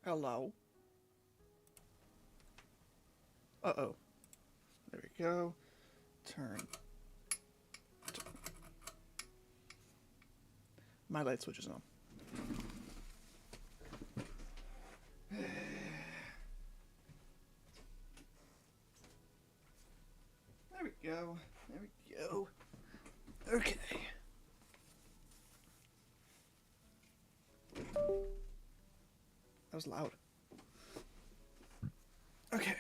Hello. Uh-oh. There we go. Turn. My light switch is on. There we go. There we go. Okay. That was loud. Okay.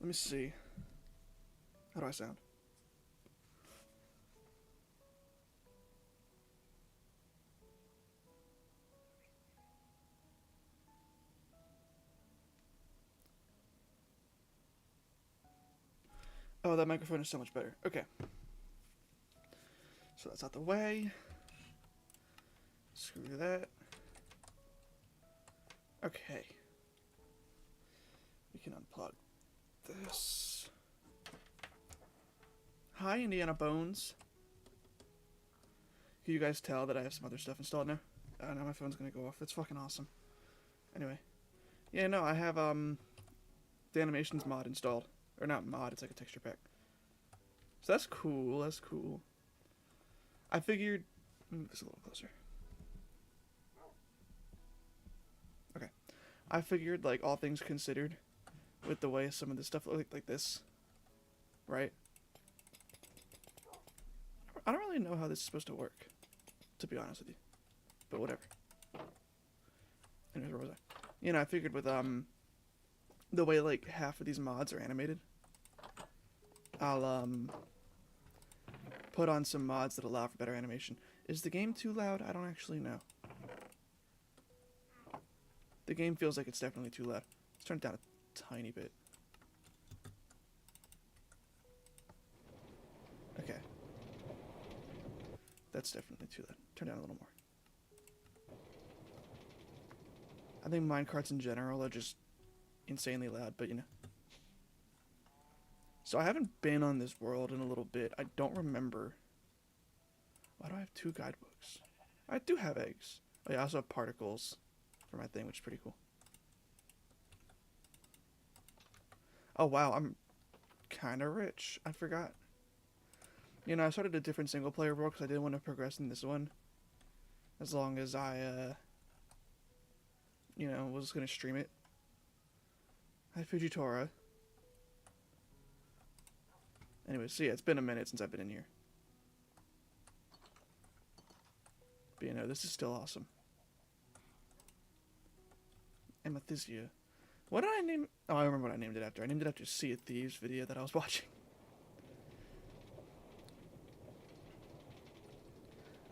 Let me see. How do I sound? Oh, that microphone is so much better. Okay. So that's out the way. Screw that. Okay. We can unplug this. Hi, Indiana Bones. Can you guys tell that I have some other stuff installed now? Now my phone's gonna go off. That's fucking awesome. Anyway. Yeah, no, I have, the animations mod installed. Or not mod, it's like a texture pack. So that's cool, that's cool. I figured... Move this a little closer. Okay. I figured, like, all things considered, with the way some of this stuff look like this, right? I don't really know how this is supposed to work, to be honest with you. But whatever. Anyways, where was I? You know, I figured with, the way, like, half of these mods are animated, I'll, put on some mods that allow for better animation. Is the game too loud? I don't actually know. The game feels like it's definitely too loud. Let's turn it down a tiny bit. Okay. That's definitely too loud. Turn down a little more. I think minecarts in general are just insanely loud, but you know. So I haven't been on this world in a little bit. I don't remember. Why do I have 2 guidebooks? I do have eggs. Oh yeah, I also have particles for my thing, which is pretty cool. Oh wow, I'm kind of rich. I forgot. You know, I started a different single player world because I didn't want to progress in this one. As long as I, you know, was going to stream it. Hi, Fujitora. Anyway, so yeah, it's been a minute since I've been in here. But you know, this is still awesome. Amethysia. What did I name? Oh, I remember what I named it after. I named it after Sea of Thieves video that I was watching.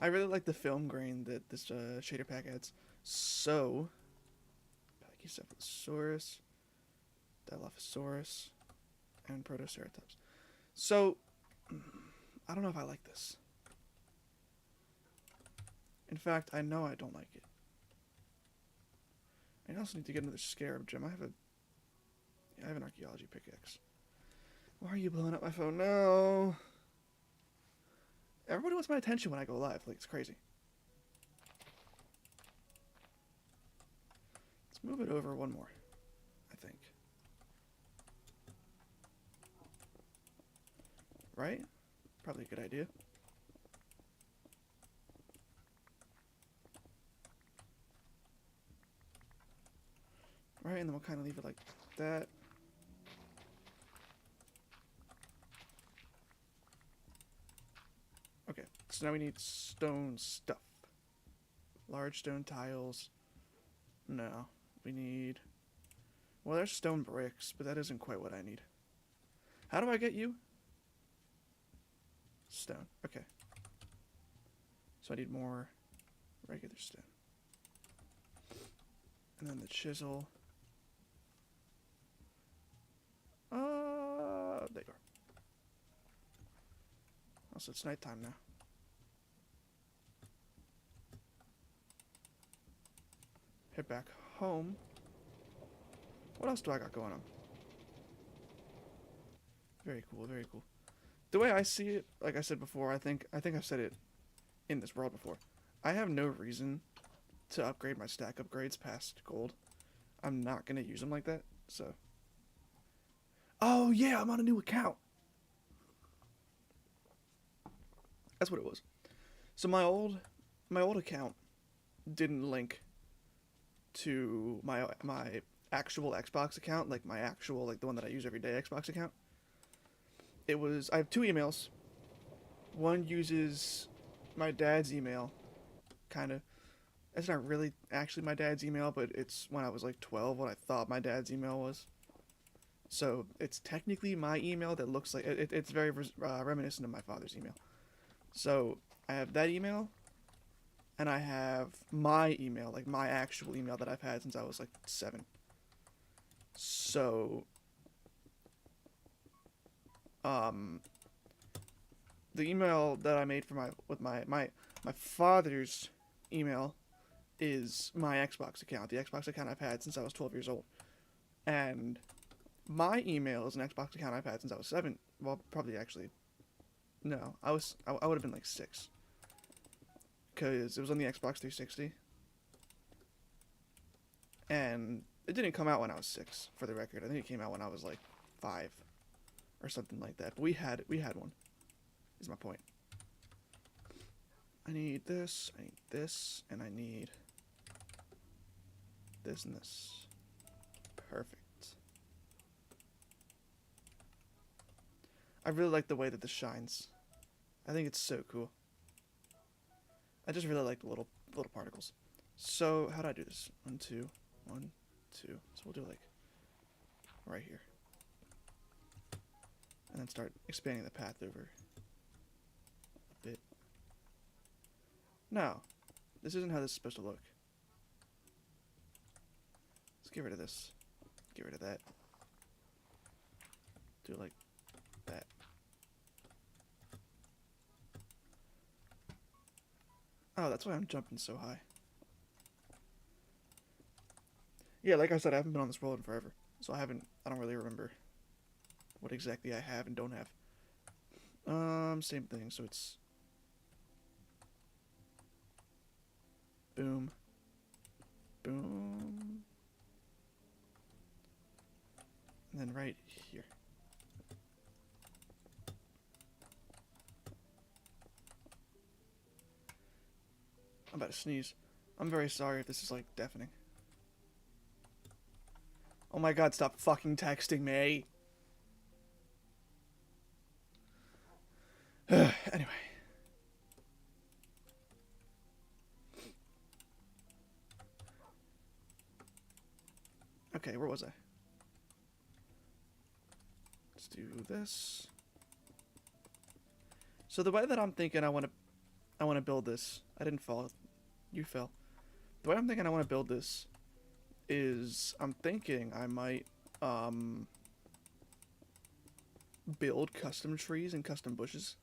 I really like the film grain that this shader pack adds. So, Pachycephalosaurus, Dilophosaurus, and Protoceratops. So, I don't know if I like this. In fact, I know I don't like it. I also need to get another scarab gem. I have an archaeology pickaxe. Why are you blowing up my phone? No. Everybody wants my attention when I go live. Like, it's crazy. Let's move it over one more, I think. Right? Probably a good idea. Right, and then we'll kind of leave it like that. Okay, so now we need stone stuff. Large stone tiles. No, we need... Well, there's stone bricks, but that isn't quite what I need. How do I get you? Stone, okay. So I need more regular stone. And then the chisel. There you are. Also, it's nighttime now. Head back home. What else do I got going on? Very cool, very cool. The way I see it, like I said before, I think I've said it in this world before. I have no reason to upgrade my stack upgrades past gold. I'm not gonna use them like that, so. Oh yeah, I'm on a new account. That's what it was. So my old account didn't link to my actual Xbox account, like my actual, like the one that I use every day Xbox account. I have two emails. One uses my dad's email, kind of. It's not really actually my dad's email, but it's when I was like 12, what I thought my dad's email was. So it's technically my email that looks like it's very reminiscent of my father's email. So I have that email, and I have my email, like my actual email that I've had since I was like 7. So, um, the email that I made for my father's email is my Xbox account, the Xbox account I've had since I was 12 years old, and my email is an Xbox account I've had since I was 7. Well, probably actually, no, I would have been like 6, because it was on the Xbox 360, and it didn't come out when I was 6. For the record, I think it came out when I was like 5, or something like that. But we had one. Is my point. I need this, and I need this and this. Perfect. I really like the way that this shines. I think it's so cool. I just really like the little particles. So how do I do this? 1, 2, 1, 2. So we'll do like right here, and then start expanding the path over a bit. No, this isn't how this is supposed to look. Let's get rid of this. Get rid of that. Do it like that. Oh, that's why I'm jumping so high. Yeah, like I said, I haven't been on this world in forever, so I don't really remember what exactly I have and don't have. Same thing, so it's boom, boom, and then right here. I'm about to sneeze. I'm very sorry if this is like deafening. Oh my god, stop fucking texting me. Anyway. Okay, where was I? Let's do this. So the way that I'm thinking I want to build this. I didn't fall. You fell. The way I'm thinking I want to build this is I'm thinking I might build custom trees and custom bushes,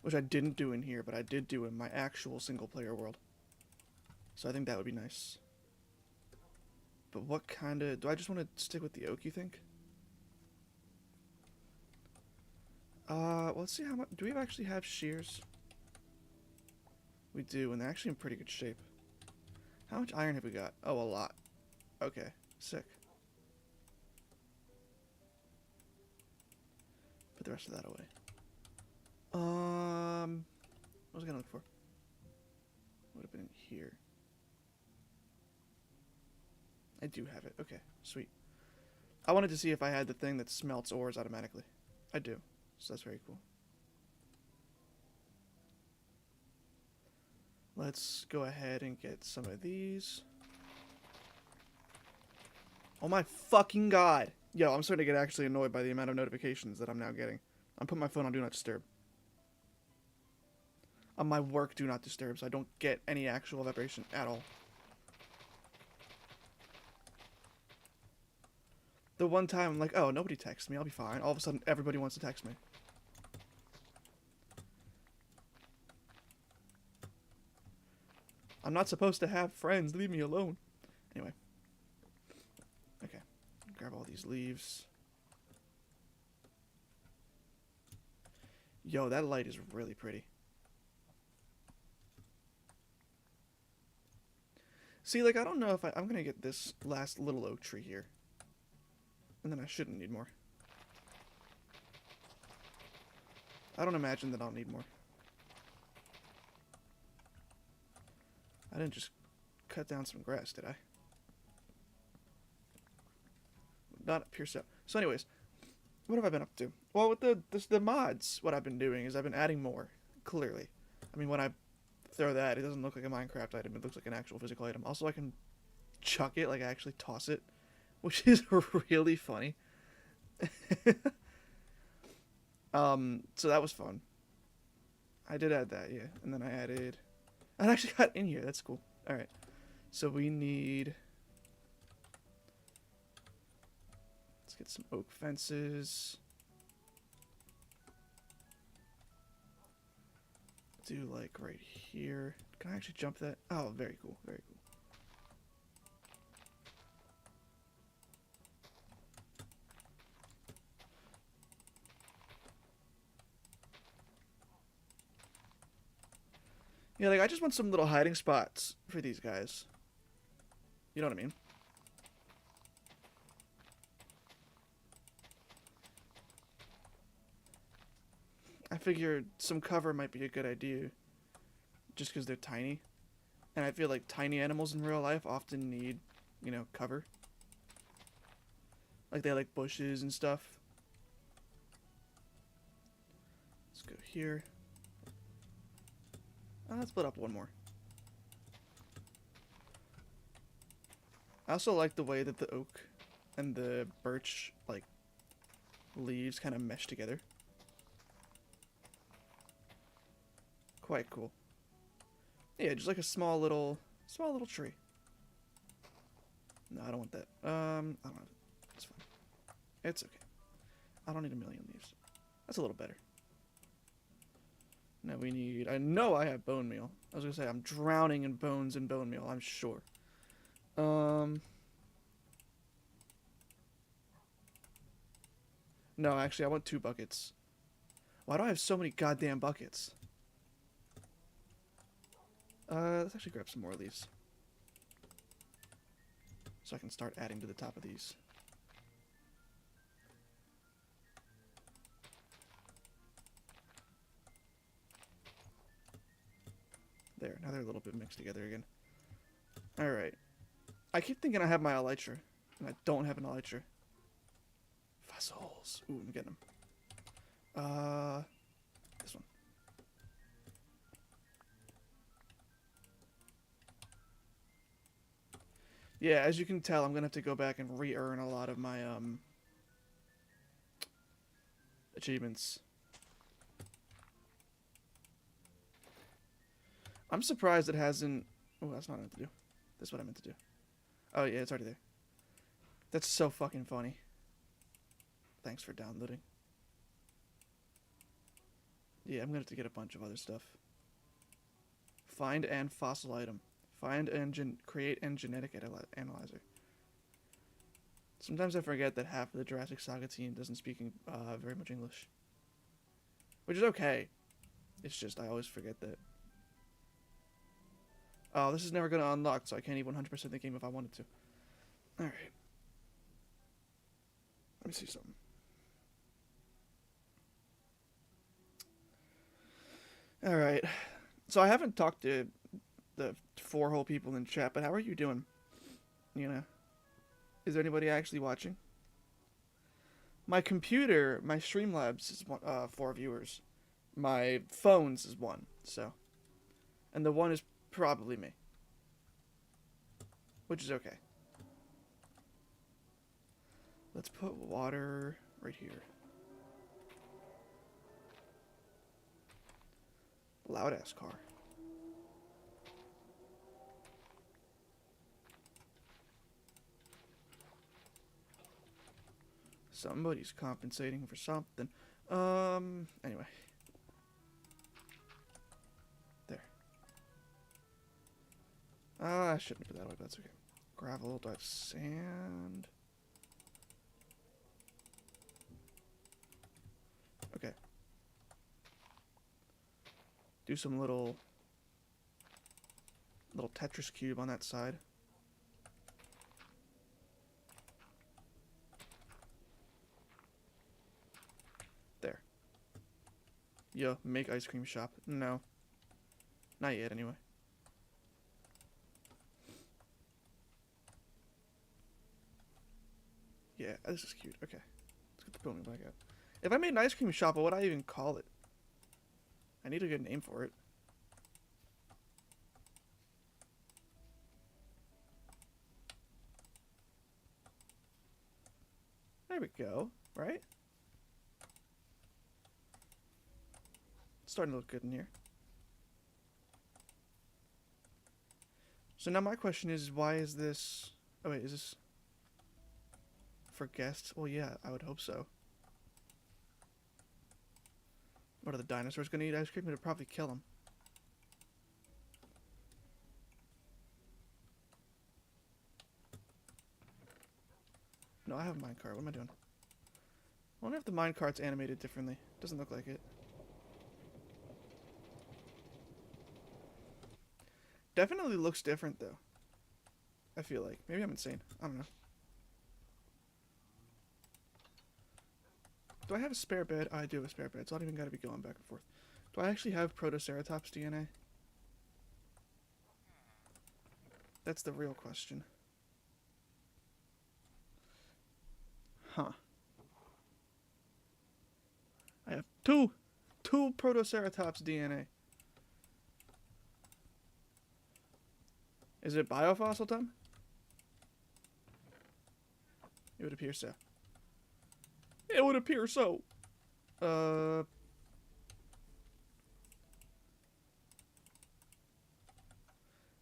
which I didn't do in here, but I did do in my actual single player world. So I think that would be nice. But what kind of... Do I just want to stick with the oak, you think? Let's see how much... Do we actually have shears? We do, and they're actually in pretty good shape. How much iron have we got? Oh, a lot. Okay, sick. Put the rest of that away. What was I gonna look for? Would have been here. I do have it. Okay, sweet. I wanted to see if I had the thing that smelts ores automatically. I do, so that's very cool. Let's go ahead and get some of these. Oh my fucking god. Yo, I'm starting to get actually annoyed by the amount of notifications that I'm now getting. I'm putting my phone on Do Not Disturb. On my work Do Not Disturb, so I don't get any actual vibration at all. The one time I'm like, oh, nobody texts me, I'll be fine. All of a sudden, everybody wants to text me. I'm not supposed to have friends. Leave me alone. Anyway. Okay. Grab all these leaves. Yo, that light is really pretty. See, like, I don't know if I'm gonna get this last little oak tree here. And then I shouldn't need more. I don't imagine that I'll need more. I didn't just cut down some grass, did I? Not pure stone. So anyways, what have I been up to? Well, with the mods, what I've been doing is I've been adding more, clearly. I mean, when I throw that, it doesn't look like a Minecraft item. It looks like an actual physical item. Also, I can chuck it, like I actually toss it, which is really funny. So that was fun. I did add that, yeah. And then I added... I actually got in here. That's cool. Alright. So we need... Let's get some oak fences. Do like right here. Can I actually jump that? Oh, very cool. Very cool. Yeah, like, I just want some little hiding spots for these guys. You know what I mean? I figured some cover might be a good idea. Just because they're tiny. And I feel like tiny animals in real life often need, you know, cover. Like, they like bushes and stuff. Let's go here. Let's split up one more. I also like the way that the oak and the birch, like, leaves kind of mesh together. Quite cool. Yeah, just like a small little tree. No, I don't want that. I don't have it. It's fine. It's okay. I don't need a million leaves. That's a little better. Now we need... I know I have bone meal. I was gonna say, I'm drowning in bones and bone meal, I'm sure. No, actually, I want 2 buckets. Why do I have so many goddamn buckets? Let's actually grab some more of these. So I can start adding to the top of these. There, now they're a little bit mixed together again. Alright. I keep thinking I have my elytra, and I don't have an elytra. Fossils. Ooh, I'm getting them. This one. Yeah, as you can tell, I'm gonna have to go back and re-earn a lot of my, achievements. I'm surprised it hasn't... Oh, that's not what I meant to do. That's what I meant to do. Oh, yeah, it's already there. That's so fucking funny. Thanks for downloading. Yeah, I'm gonna have to get a bunch of other stuff. Find and fossil item. Find and create and genetic analyzer. Sometimes I forget that half of the Jurassic Saga team doesn't speak very much English. Which is okay. It's just I always forget that. Oh, this is never going to unlock, so I can't even 100% the game if I wanted to. Alright. Let me see something. Alright. So I haven't talked to the 4 whole people in chat, but how are you doing? You know? Is there anybody actually watching? My computer, my Streamlabs is 4 viewers. My phones is 1, so. And the 1 is probably me. Which is okay. Let's put water right here. Loud ass car. Somebody's compensating for something. Anyway. There. I shouldn't put that away, but that's okay. Gravel, do I have sand? Okay. Do some little Tetris cube on that side. Yo, make ice cream shop. No. Not yet, anyway. Yeah, this is cute. Okay. Let's get the building back out. If I made an ice cream shop, what would I even call it? I need a good name for it. There we go. Right? It's starting to look good in here. So now my question is, why is this... Oh wait, is this... for guests? Well, yeah, I would hope so. What are the dinosaurs gonna eat ice cream? It'll probably kill them. No, I have a minecart. What am I doing? I wonder if the minecart's animated differently. Doesn't look like it. Definitely looks different, though. I feel like. Maybe I'm insane. I don't know. Do I have a spare bed? I do have a spare bed, so I don't even gotta be going back and forth. Do I actually have Protoceratops DNA? That's the real question. Huh. I have two Protoceratops DNA. Is it biofossil time? It would appear so. It would appear so.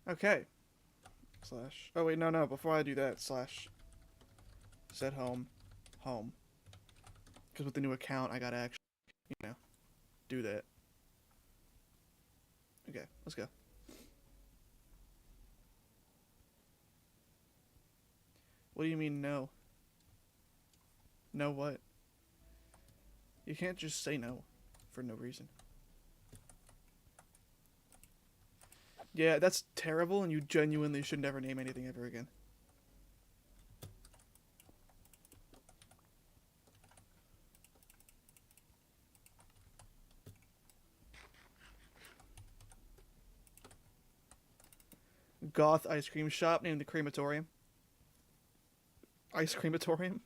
Okay. Slash. Oh wait, no. Before I do that, slash. Set home. Home. Because with the new account, I gotta actually, do that. Okay, let's go. What do you mean no? No what? You can't just say no for no reason. Yeah, that's terrible, and you genuinely should never name anything ever again. Goth ice cream shop named the Crematorium. Ice Crematorium?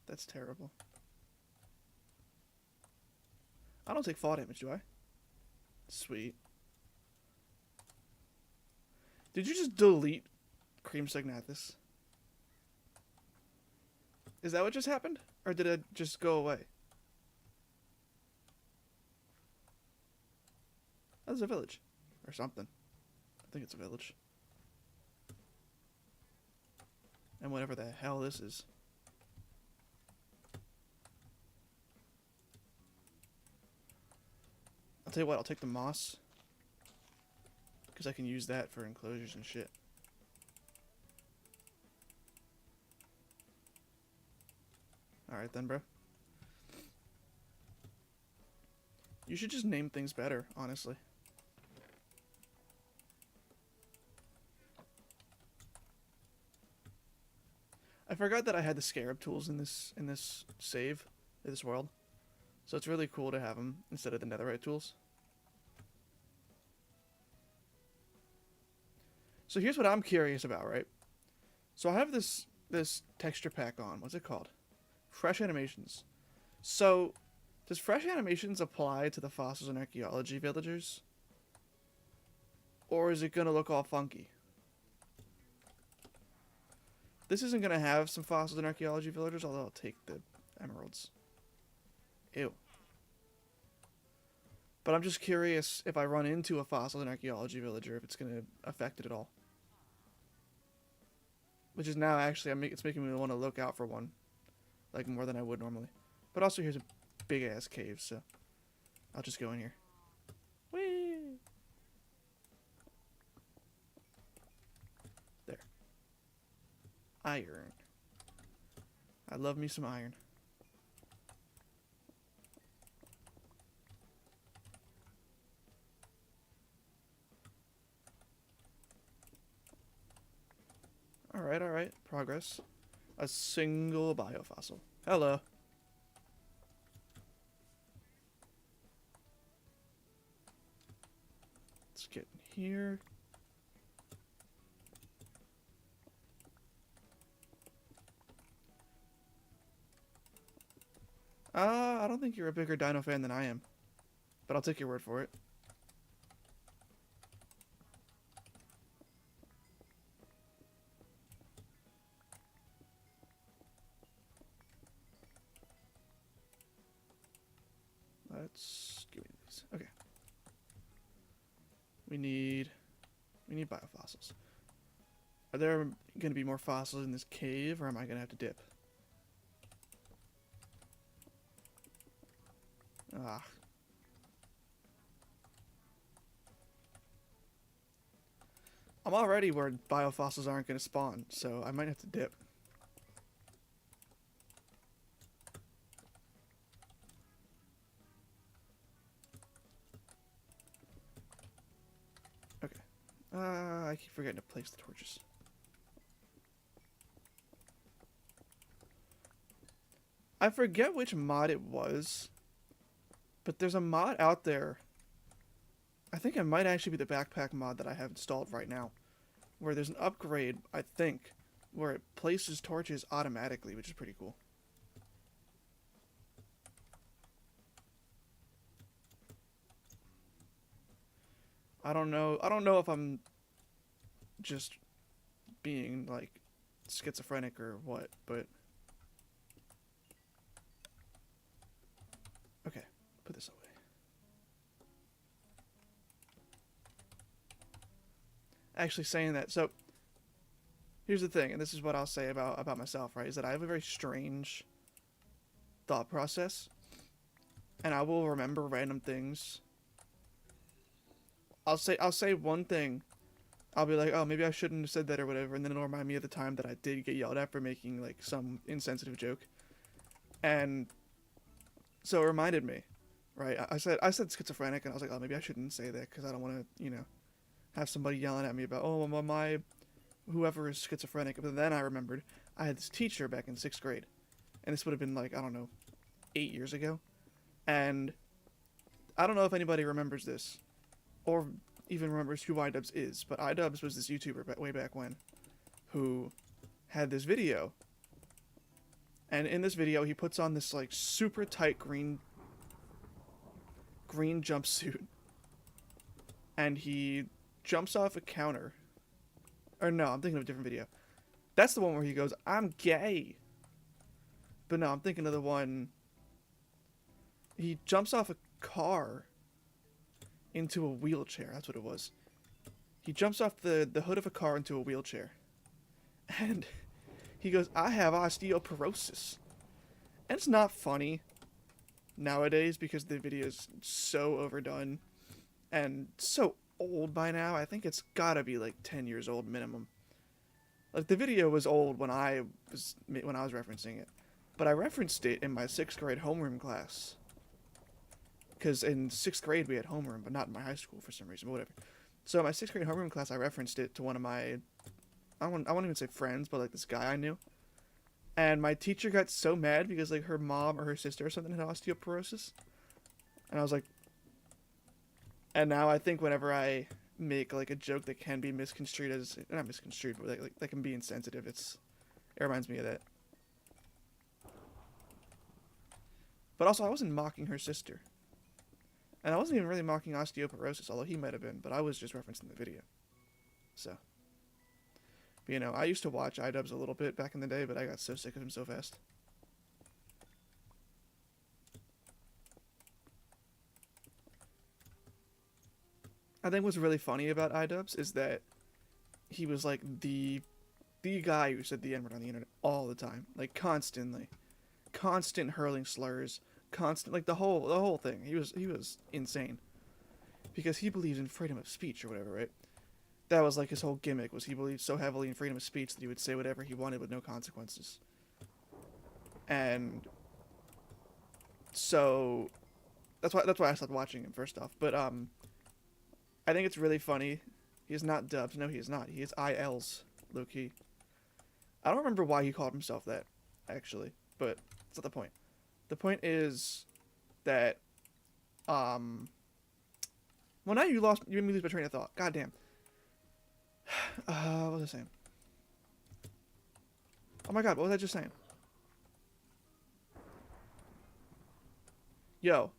That's terrible. I don't take fall damage, do I? Sweet. Did you just delete Cream Signathus? Is that what just happened? Or did it just go away? That's a village. Or something. I think it's a village. And whatever the hell this is. I'll tell you what, I'll take the moss. Because I can use that for enclosures and shit. Alright then, bro. You should just name things better, honestly. I forgot that I had the scarab tools in this save, in this world. So it's really cool to have them instead of the netherite tools. So here's what I'm curious about, right? So I have this texture pack on. What's it called? Fresh Animations. So does Fresh Animations apply to the fossils and archaeology villagers? Or is it going to look all funky? This isn't going to have some fossils and archaeology villagers, although I'll take the emeralds. Ew. But I'm just curious if I run into a fossil and archaeology villager, if it's going to affect it at all. Which is now actually, it's making me want to look out for one. Like, more than I would normally. But also, here's a big-ass cave, so I'll just go in here. Whee! There. Iron. I love me some iron. Alright. Progress. A single biofossil. Hello. Let's get in here. I don't think you're a bigger dino fan than I am, but I'll take your word for it. Let's give me these. Okay. We need biofossils. Are there going to be more fossils in this cave, or am I going to have to dip? Ah. I'm already where biofossils aren't going to spawn, so I might have to dip. Okay. I keep forgetting to place the torches. I forget which mod it was, but there's a mod out there. I think it might actually be the backpack mod that I have installed right now, where there's an upgrade, I think, where it places torches automatically, which is pretty cool. I don't know if I'm just being like schizophrenic or what, but okay, put this away. Actually saying that, so here's the thing, and this is what I'll say about myself, right, is that I have a very strange thought process, and I will remember random things. I'll say one thing, I'll be like, oh, maybe I shouldn't have said that or whatever, and then it'll remind me of the time that I did get yelled at for making like some insensitive joke, and so it reminded me, right? I said schizophrenic, and I was like, oh, maybe I shouldn't say that because I don't want to, have somebody yelling at me about, oh, my whoever is schizophrenic. But then I remembered I had this teacher back in 6th grade, and this would have been like, I don't know, 8 years ago, and I don't know if anybody remembers this, or even remembers who iDubbbz is, but iDubbbz was this YouTuber way back when, who had this video, and in this video he puts on this like super tight green jumpsuit, and he jumps off a counter. Or no, I'm thinking of a different video. That's the one where he goes, I'm gay. But no, I'm thinking of the one, he jumps off a car into a wheelchair. That's what it was. He jumps off the hood of a car into a wheelchair. And he goes, I have osteoporosis. And it's not funny nowadays because the video is so overdone and so old by now. I think it's gotta be like 10 years old minimum. Like the video was old when I was referencing it, but I referenced it in my 6th grade homeroom class. Because in 6th grade we had homeroom, but not in my high school for some reason, but whatever. So in my 6th grade homeroom class, I referenced it to one of my, I won't even say friends, but like this guy I knew. And my teacher got so mad because like her mom or her sister or something had osteoporosis. And I was like, and now I think whenever I make like a joke that can be misconstrued as, not misconstrued, but like that can be insensitive, it reminds me of that. But also I wasn't mocking her sister. And I wasn't even really mocking osteoporosis, although he might have been, but I was just referencing the video. So. But, I used to watch iDubbbz a little bit back in the day, but I got so sick of him so fast. I think what's really funny about iDubbbz is that he was like the guy who said the N-word on the internet all the time, like constantly, constant hurling slurs, constant, like the whole thing. He was insane because he believes in freedom of speech or whatever, right? That was like his whole gimmick, was he believed so heavily in freedom of speech that he would say whatever he wanted with no consequences. And so that's why I stopped watching him first off. But I think it's really funny. He is not Dubbs. No, he is not. He is ILs, low key. I don't remember why he called himself that, actually, but it's not the point. The point is that, um, well, now you made me lose my train of thought. God damn. What was I saying? Oh my god, what was I just saying? Yo,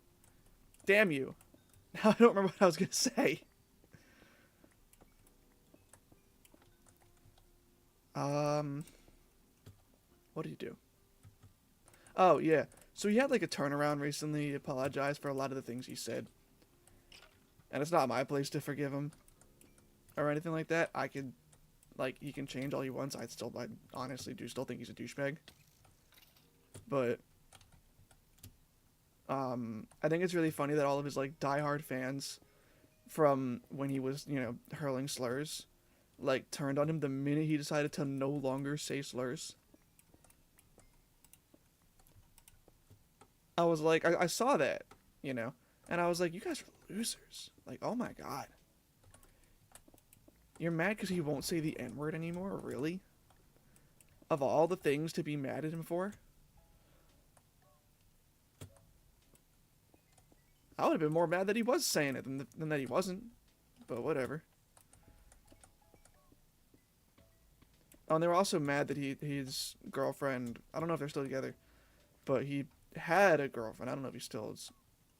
damn you. Now I don't remember what I was gonna say. Um, what did he do? Oh, yeah. So he had like a turnaround recently. He apologized for a lot of the things he said. And it's not my place to forgive him or anything like that. I could, like, he can change all he wants. I honestly do still think he's a douchebag. But, I think it's really funny that all of his, like, diehard fans from when he was, you know, hurling slurs, like, turned on him the minute he decided to no longer say slurs. I was like, I saw that, you know, and I was like, you guys are losers. Like, oh my god. You're mad because he won't say the N word anymore? Really? Of all the things to be mad at him for? I would have been more mad that he was saying it than that he wasn't. But whatever. Oh, and they were also mad that his girlfriend, I don't know if they're still together, but he had a girlfriend. I don't know if he still is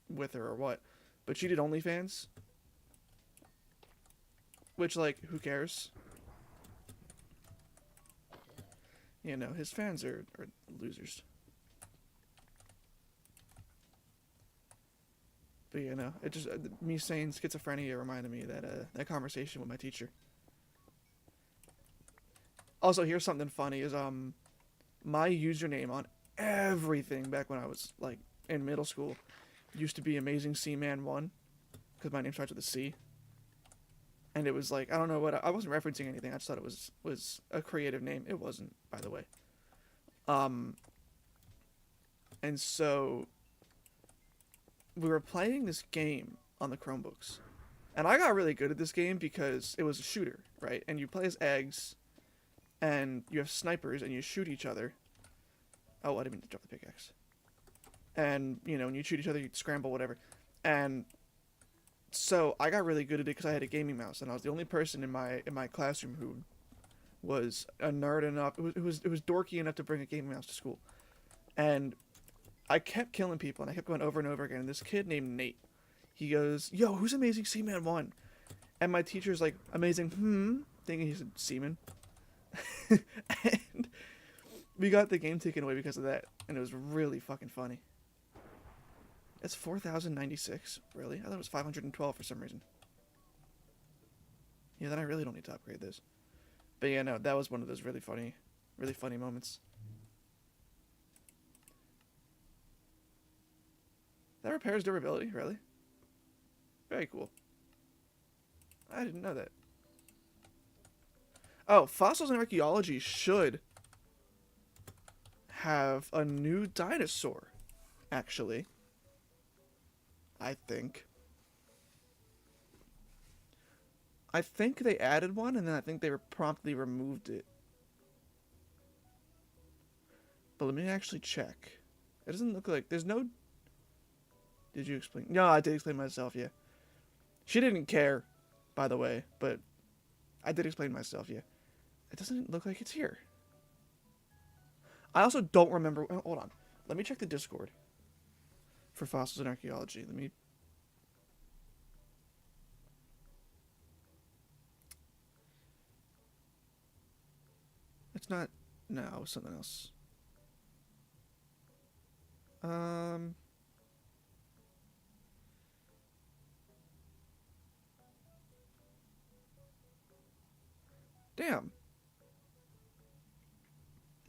with her or what. But she did OnlyFans. Which, like, who cares? You know, his fans are losers. But, you know, it just, me saying schizophrenia reminded me of that conversation with my teacher. Also, here's something funny is, my username on everything back when I was, like, in middle school used to be Amazing Seaman1, because my name starts with a C. And it was like, I don't know what, I wasn't referencing anything, I just thought it was a creative name. It wasn't, by the way. And so, we were playing this game on the Chromebooks. And I got really good at this game because it was a shooter, right? And you play as eggs, and you have snipers, and you shoot each other. Oh, I didn't mean to drop the pickaxe. And, you know, when you shoot each other, you scramble, whatever. And so I got really good at it because I had a gaming mouse, and I was the only person in my classroom who was a nerd enough. It was dorky enough to bring a gaming mouse to school, and I kept killing people, and I kept going over and over again. And this kid named Nate, he goes, "Yo, who's Amazing Seaman 1?" And my teacher's like, "Amazing, thinking he's a seaman." And we got the game taken away because of that, and it was really fucking funny. It's 4,096? Really? I thought it was 512 for some reason. Yeah, then I really don't need to upgrade this. But yeah, no, that was one of those really funny moments. That repairs durability, really? Very cool. I didn't know that. Oh, fossils and archaeology should have a new dinosaur, actually. I think they added one, and then I think they promptly removed it. But let me actually check. It doesn't look like there's no. Did you explain? No, I did explain myself. Yeah, she didn't care, by the way, but I did explain myself. Yeah, it doesn't look like it's here. I also don't remember. Hold on, let me check the Discord for fossils and archaeology. Let me. It's not. No, it's something else. Damn.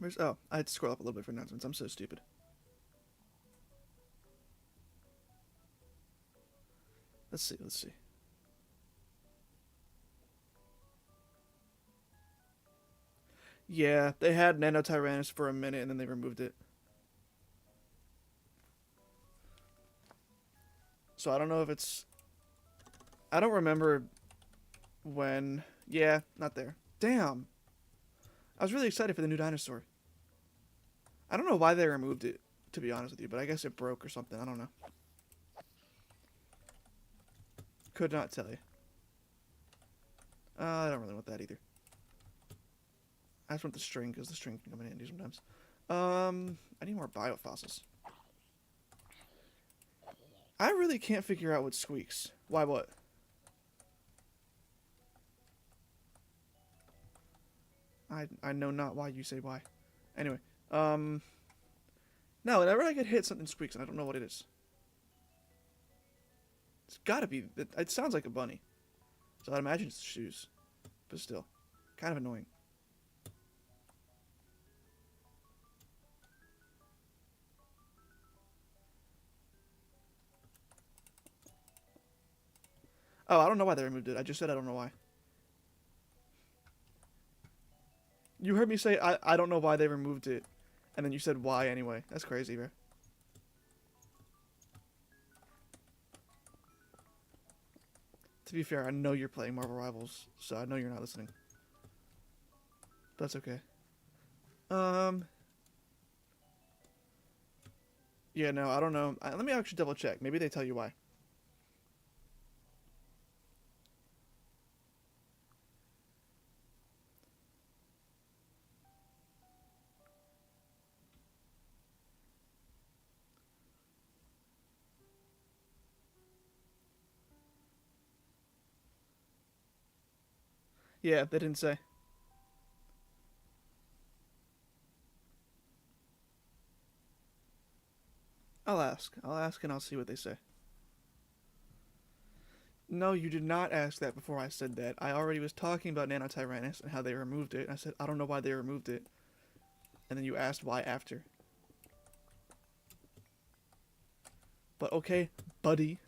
Where's. Oh, I had to scroll up a little bit for announcements. I'm so stupid. Let's see. Yeah, they had Nanotyrannus for a minute and then they removed it. So I don't know if it's. I don't remember when. Yeah, not there. Damn. I was really excited for the new dinosaur. I don't know why they removed it, to be honest with you, but I guess it broke or something. I don't know. Could not tell you. I don't really want that either. I just want the string, because the string can come in handy sometimes. I need more biofossils. I really can't figure out what squeaks. Why what? I know not why you say why. Anyway, no, whenever I get hit, something squeaks, and I don't know what it is. It's gotta be, it sounds like a bunny. So I'd imagine it's shoes. But still, kind of annoying. Oh, I don't know why they removed it. I just said I don't know why. You heard me say I don't know why they removed it. And then you said why anyway. That's crazy, bro. To be fair, I know you're playing Marvel Rivals, so I know you're not listening. But that's okay. Yeah, no, I don't know. Let me actually double check. Maybe they tell you why. Yeah, they didn't say. I'll ask. I'll ask and I'll see what they say. No, you did not ask that before I said that. I already was talking about Nanotyrannus and how they removed it. I said, I don't know why they removed it. And then you asked why after. But okay, buddy.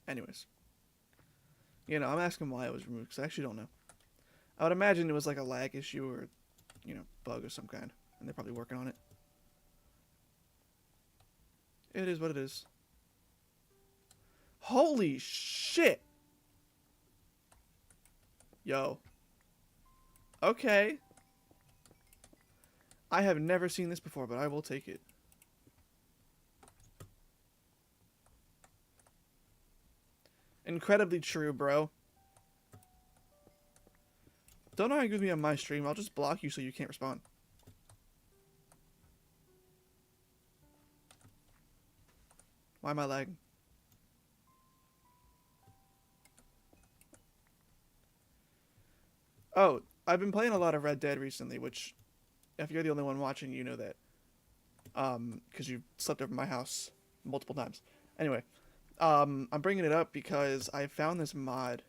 Anyways. You know, I'm asking why it was removed because I actually don't know. I would imagine it was like a lag issue or, you know, bug of some kind. And they're probably working on it. It is what it is. Holy shit! Yo. Okay. I have never seen this before, but I will take it. Incredibly true, bro. Don't argue with me on my stream. I'll just block you so you can't respond. Why am I lagging? Oh, I've been playing a lot of Red Dead recently, which, if you're the only one watching, you know that. Because you slept over my house multiple times. Anyway, I'm bringing it up because I found this mod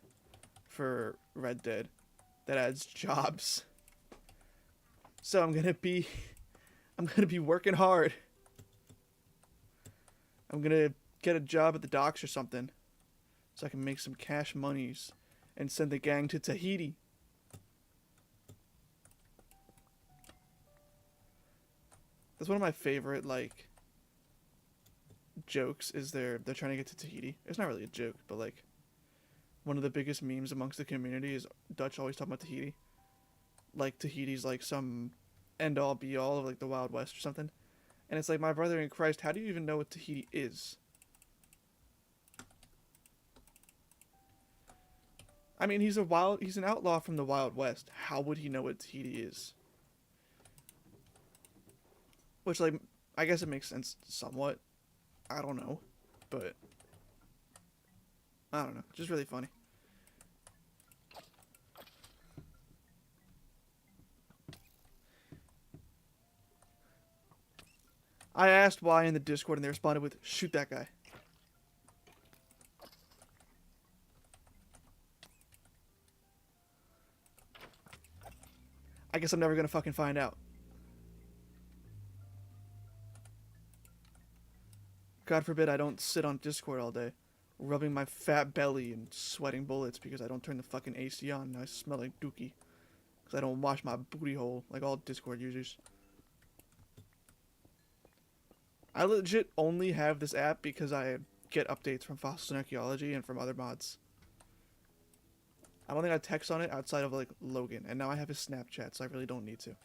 for Red Dead that adds jobs. So I'm gonna be working hard. I'm gonna get a job at the docks or something, so I can make some cash monies and send the gang to Tahiti. That's one of my favorite, like, jokes is they're trying to get to Tahiti. It's not really a joke, but, like, one of the biggest memes amongst the community is Dutch always talking about Tahiti. Like, Tahiti's, like, some end-all, be-all of, like, the Wild West or something. And it's like, my brother in Christ, how do you even know what Tahiti is? I mean, he's an outlaw from the Wild West. How would he know what Tahiti is? Which, like, I guess it makes sense somewhat. I don't know. But, I don't know. Just really funny. I asked why in the Discord and they responded with, shoot that guy. I guess I'm never gonna fucking find out. God forbid I don't sit on Discord all day, rubbing my fat belly and sweating bullets because I don't turn the fucking AC on and I smell like dookie. Because I don't wash my booty hole like all Discord users. I legit only have this app because I get updates from Fossils and Archaeology and from other mods. I don't think I text on it outside of like Logan, and now I have his Snapchat, so I really don't need to.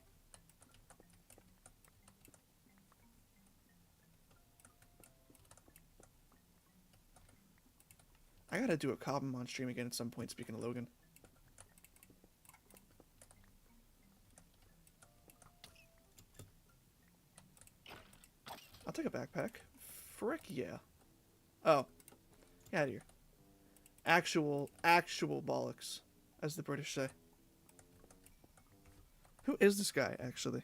I gotta do a Cobham on stream again at some point, speaking of Logan. I'll take a backpack. Frick yeah. Oh. Get out of here. Actual bollocks, as the British say. Who is this guy, actually?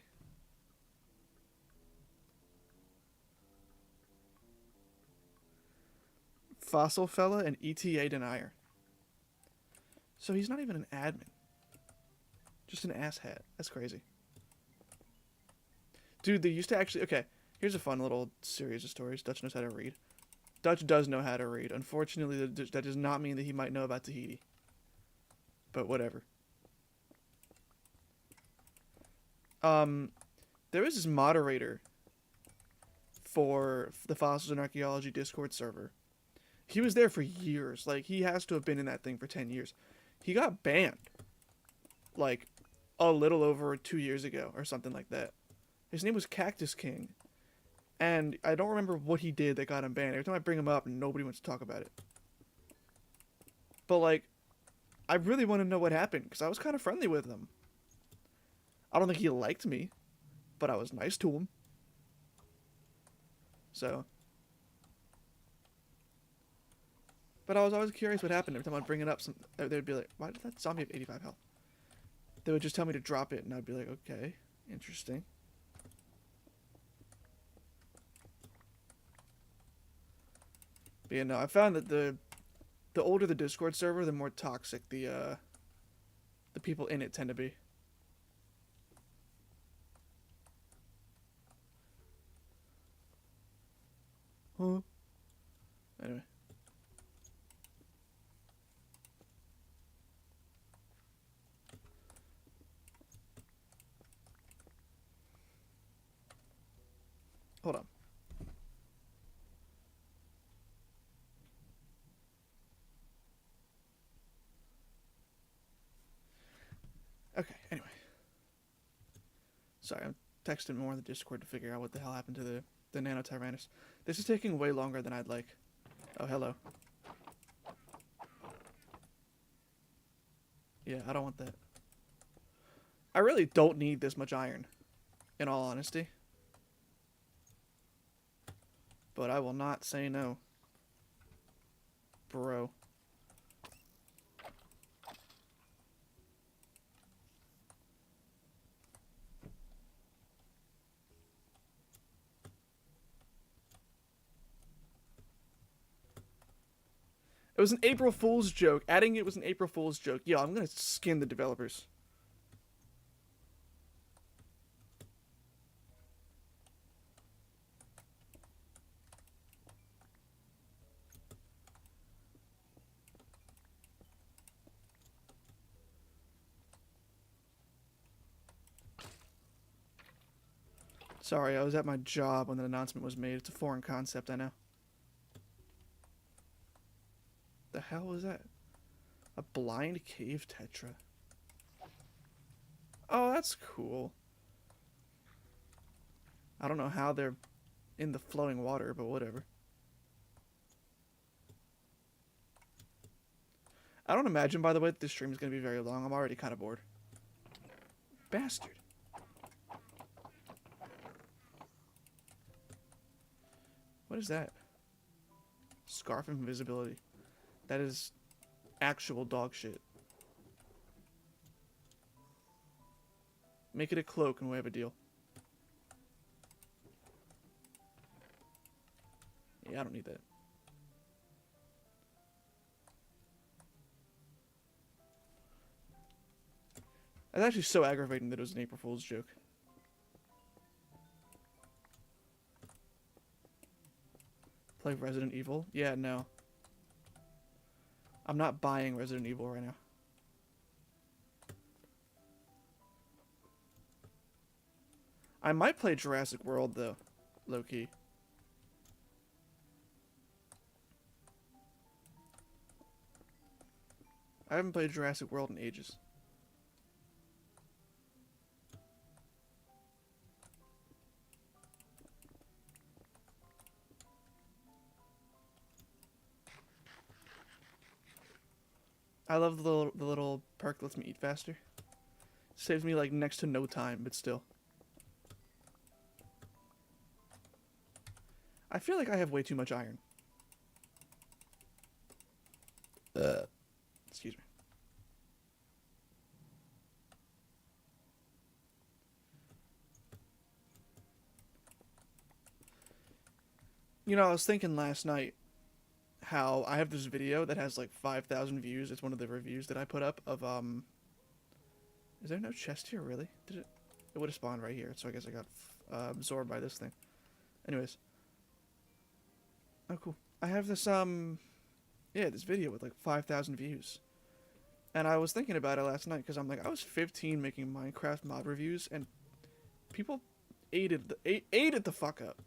Fossil Fella and ETA Denier. So he's not even an admin. Just an asshat. That's crazy. Dude, they used to actually... Okay, here's a fun little series of stories. Dutch knows how to read. Dutch does know how to read. Unfortunately, that does not mean that he might know about Tahiti. But whatever. There was this moderator for the Fossils and Archaeology Discord server. He was there for years. Like, he has to have been in that thing for 10 years. He got banned. Like, a little over 2 years ago, or something like that. His name was Cactus King. And I don't remember what he did that got him banned. Every time I bring him up, nobody wants to talk about it. But, like, I really want to know what happened, because I was kind of friendly with him. I don't think he liked me, but I was nice to him. So... But I was always curious what happened. Every time I'd bring it up, they would be like, why did that zombie have 85 health? They would just tell me to drop it, and I'd be like, okay, interesting. But yeah, no, I found that the older the Discord server, the more toxic the people in it tend to be. Huh? Anyway. Hold on. Okay, anyway. Sorry, I'm texting more in the Discord to figure out what the hell happened to the Nanotyrannus. This is taking way longer than I'd like. Oh, hello. Yeah, I don't want that. I really don't need this much iron, in all honesty. But I will not say no. Bro. It was an April Fool's joke. Adding it was an April Fool's joke. Yo, I'm gonna skin the developers. Sorry, I was at my job when the announcement was made. It's a foreign concept, I know. The hell was that? A blind cave tetra. Oh, that's cool. I don't know how they're in the flowing water, but whatever. I don't imagine, by the way, that this stream is going to be very long. I'm already kind of bored. Bastard. What is that? Scarf of invisibility. That is actual dog shit. Make it a cloak and we have a deal. Yeah, I don't need that. That's actually so aggravating that it was an April Fool's joke. Play Resident Evil? Yeah, no. I'm not buying Resident Evil right now. I might play Jurassic World, though. Low-key. I haven't played Jurassic World in ages. I love the little perk that lets me eat faster. Saves me like next to no time, but still. I feel like I have way too much iron. Excuse me. You know, I was thinking last night how I have this video that has like 5,000 views. It's one of the reviews that I put up of Is there no chest here really? Did it? It would have spawned right here, so I guess I got absorbed by this thing. Anyways. Oh cool. I have this this video with like 5,000 views. And I was thinking about it last night because I'm like, I was 15 making Minecraft mod reviews, and people ate it the fuck up.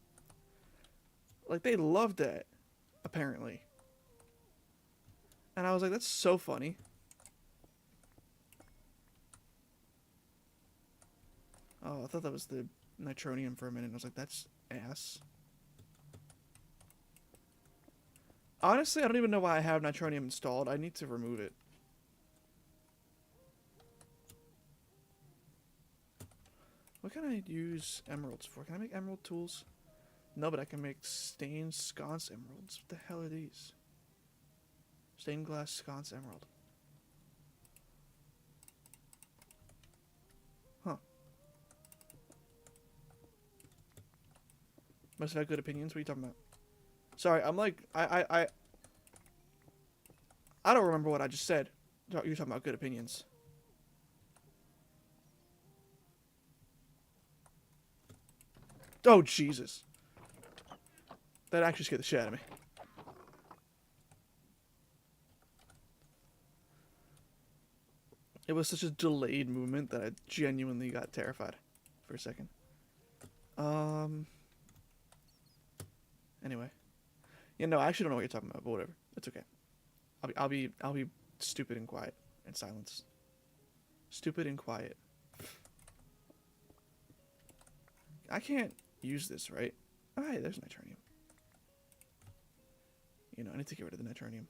Like, they loved it, apparently. And I was like, that's so funny. Oh, I thought that was the nitronium for a minute. I was like, that's ass. Honestly, I don't even know why I have nitronium installed. I need to remove it. What can I use emeralds for? Can I make emerald tools? No, but I can make stained sconce emeralds. What the hell are these? Stained glass sconce emerald. Huh. Must have had good opinions. What are you talking about? Sorry, I'm like, I don't remember what I just said. You're talking about good opinions. Oh, Jesus. That actually scared the shit out of me. It was such a delayed movement that I genuinely got terrified for a second. Anyway. Yeah, no, I actually don't know what you're talking about, but whatever. It's okay. I'll be stupid and quiet and silence. Stupid and quiet. I can't use this, right? Oh, hey, there's nitronium. You know, I need to get rid of the nitronium.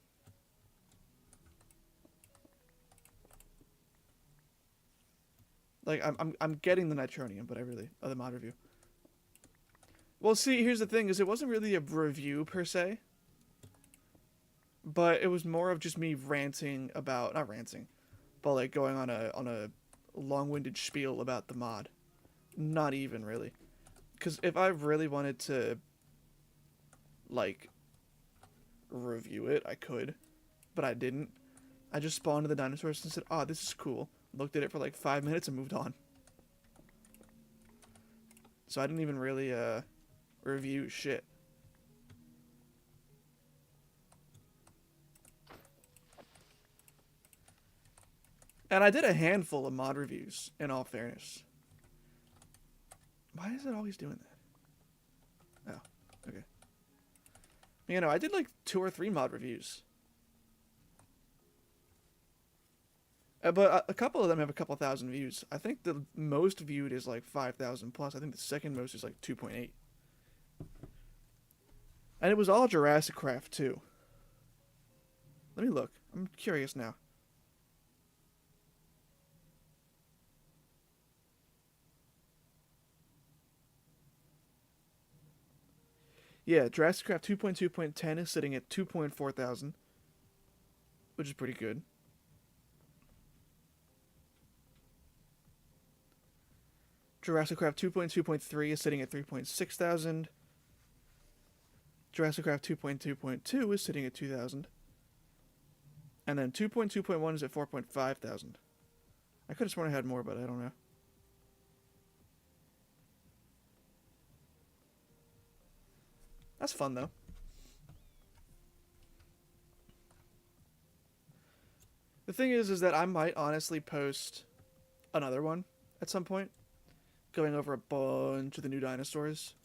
Like, I'm getting the nitronium, but the mod review. Well, see, here's the thing, is it wasn't really a review, per se. But it was more of just me ranting about, not ranting, but like going on a long-winded spiel about the mod. Not even, really. Because if I really wanted to, like, review it, I could. But I didn't. I just spawned the dinosaurs and said, oh, this is cool. Looked at it for like 5 minutes and moved on. So I didn't even really, review shit. And I did a handful of mod reviews, in all fairness. Why is it always doing that? Oh, okay. You know, I did like 2 or 3 mod reviews. But a couple of them have a couple thousand views. I think the most viewed is like 5,000 plus. I think the second most is like 2.8. And it was all Jurassic Craft too. Let me look. I'm curious now. Yeah, Jurassic Craft 2.2.10 is sitting at 2.4 thousand, which is pretty good. Jurassic Craft 2.2.3 is sitting at 3.6 thousand. Jurassic Craft 2.2.2 is sitting at 2,000. And then 2.2.1 is at 4.5 thousand. I could have sworn I had more, but I don't know. That's fun, though. The thing is that I might honestly post another one at some point, going over a bunch of the new dinosaurs.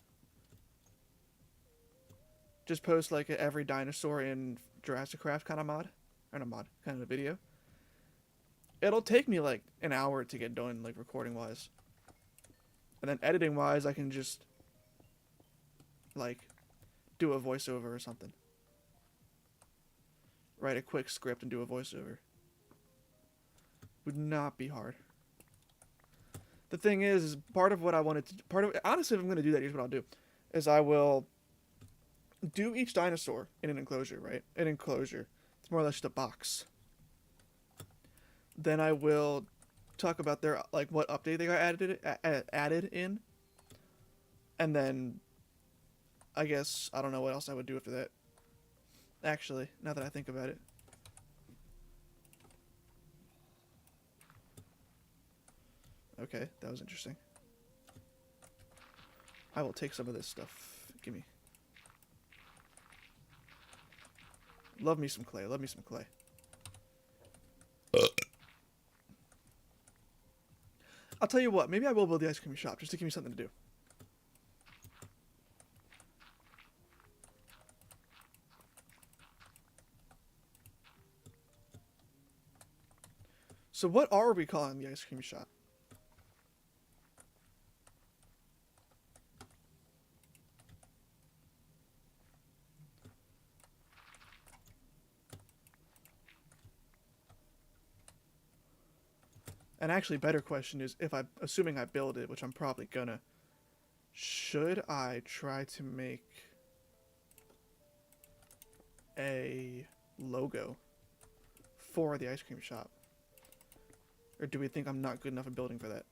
Just post like every dinosaur in Jurassic Craft kind of mod, or not mod, kind of a video, it'll take me like an hour to get done, like recording wise. And then editing wise, I can just like do a voiceover or something. Write a quick script and do a voiceover. Would not be hard. The thing is part of what I wanted to honestly, if I'm going to do that, here's what I'll do. Is I will do each dinosaur in an enclosure, right? An enclosure. It's more or less just a box. Then I will talk about their, like, what update they got added in. And then, I guess, I don't know what else I would do after that. Actually, now that I think about it. Okay, that was interesting. I will take some of this stuff. Gimme. Love me some clay. Love me some clay. I'll tell you what. Maybe I will build the ice cream shop just to give me something to do. So what are we calling the ice cream shop? And actually, better question is, if assuming I build it, which I'm probably gonna, should I try to make a logo for the ice cream shop? Or do we think I'm not good enough at building for that?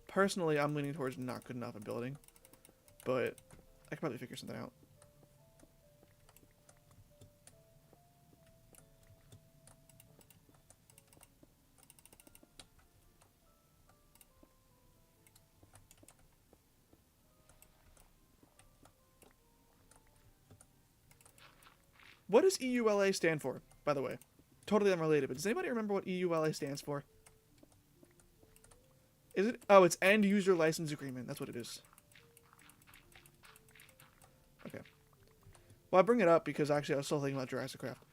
Personally, I'm leaning towards not good enough at building, but I could probably figure something out. What does EULA stand for, by the way? Totally unrelated, but does anybody remember what EULA stands for? Is it? Oh, it's End User License Agreement. That's what it is. Okay. Well, I bring it up because actually I was still thinking about Jurassic Craft.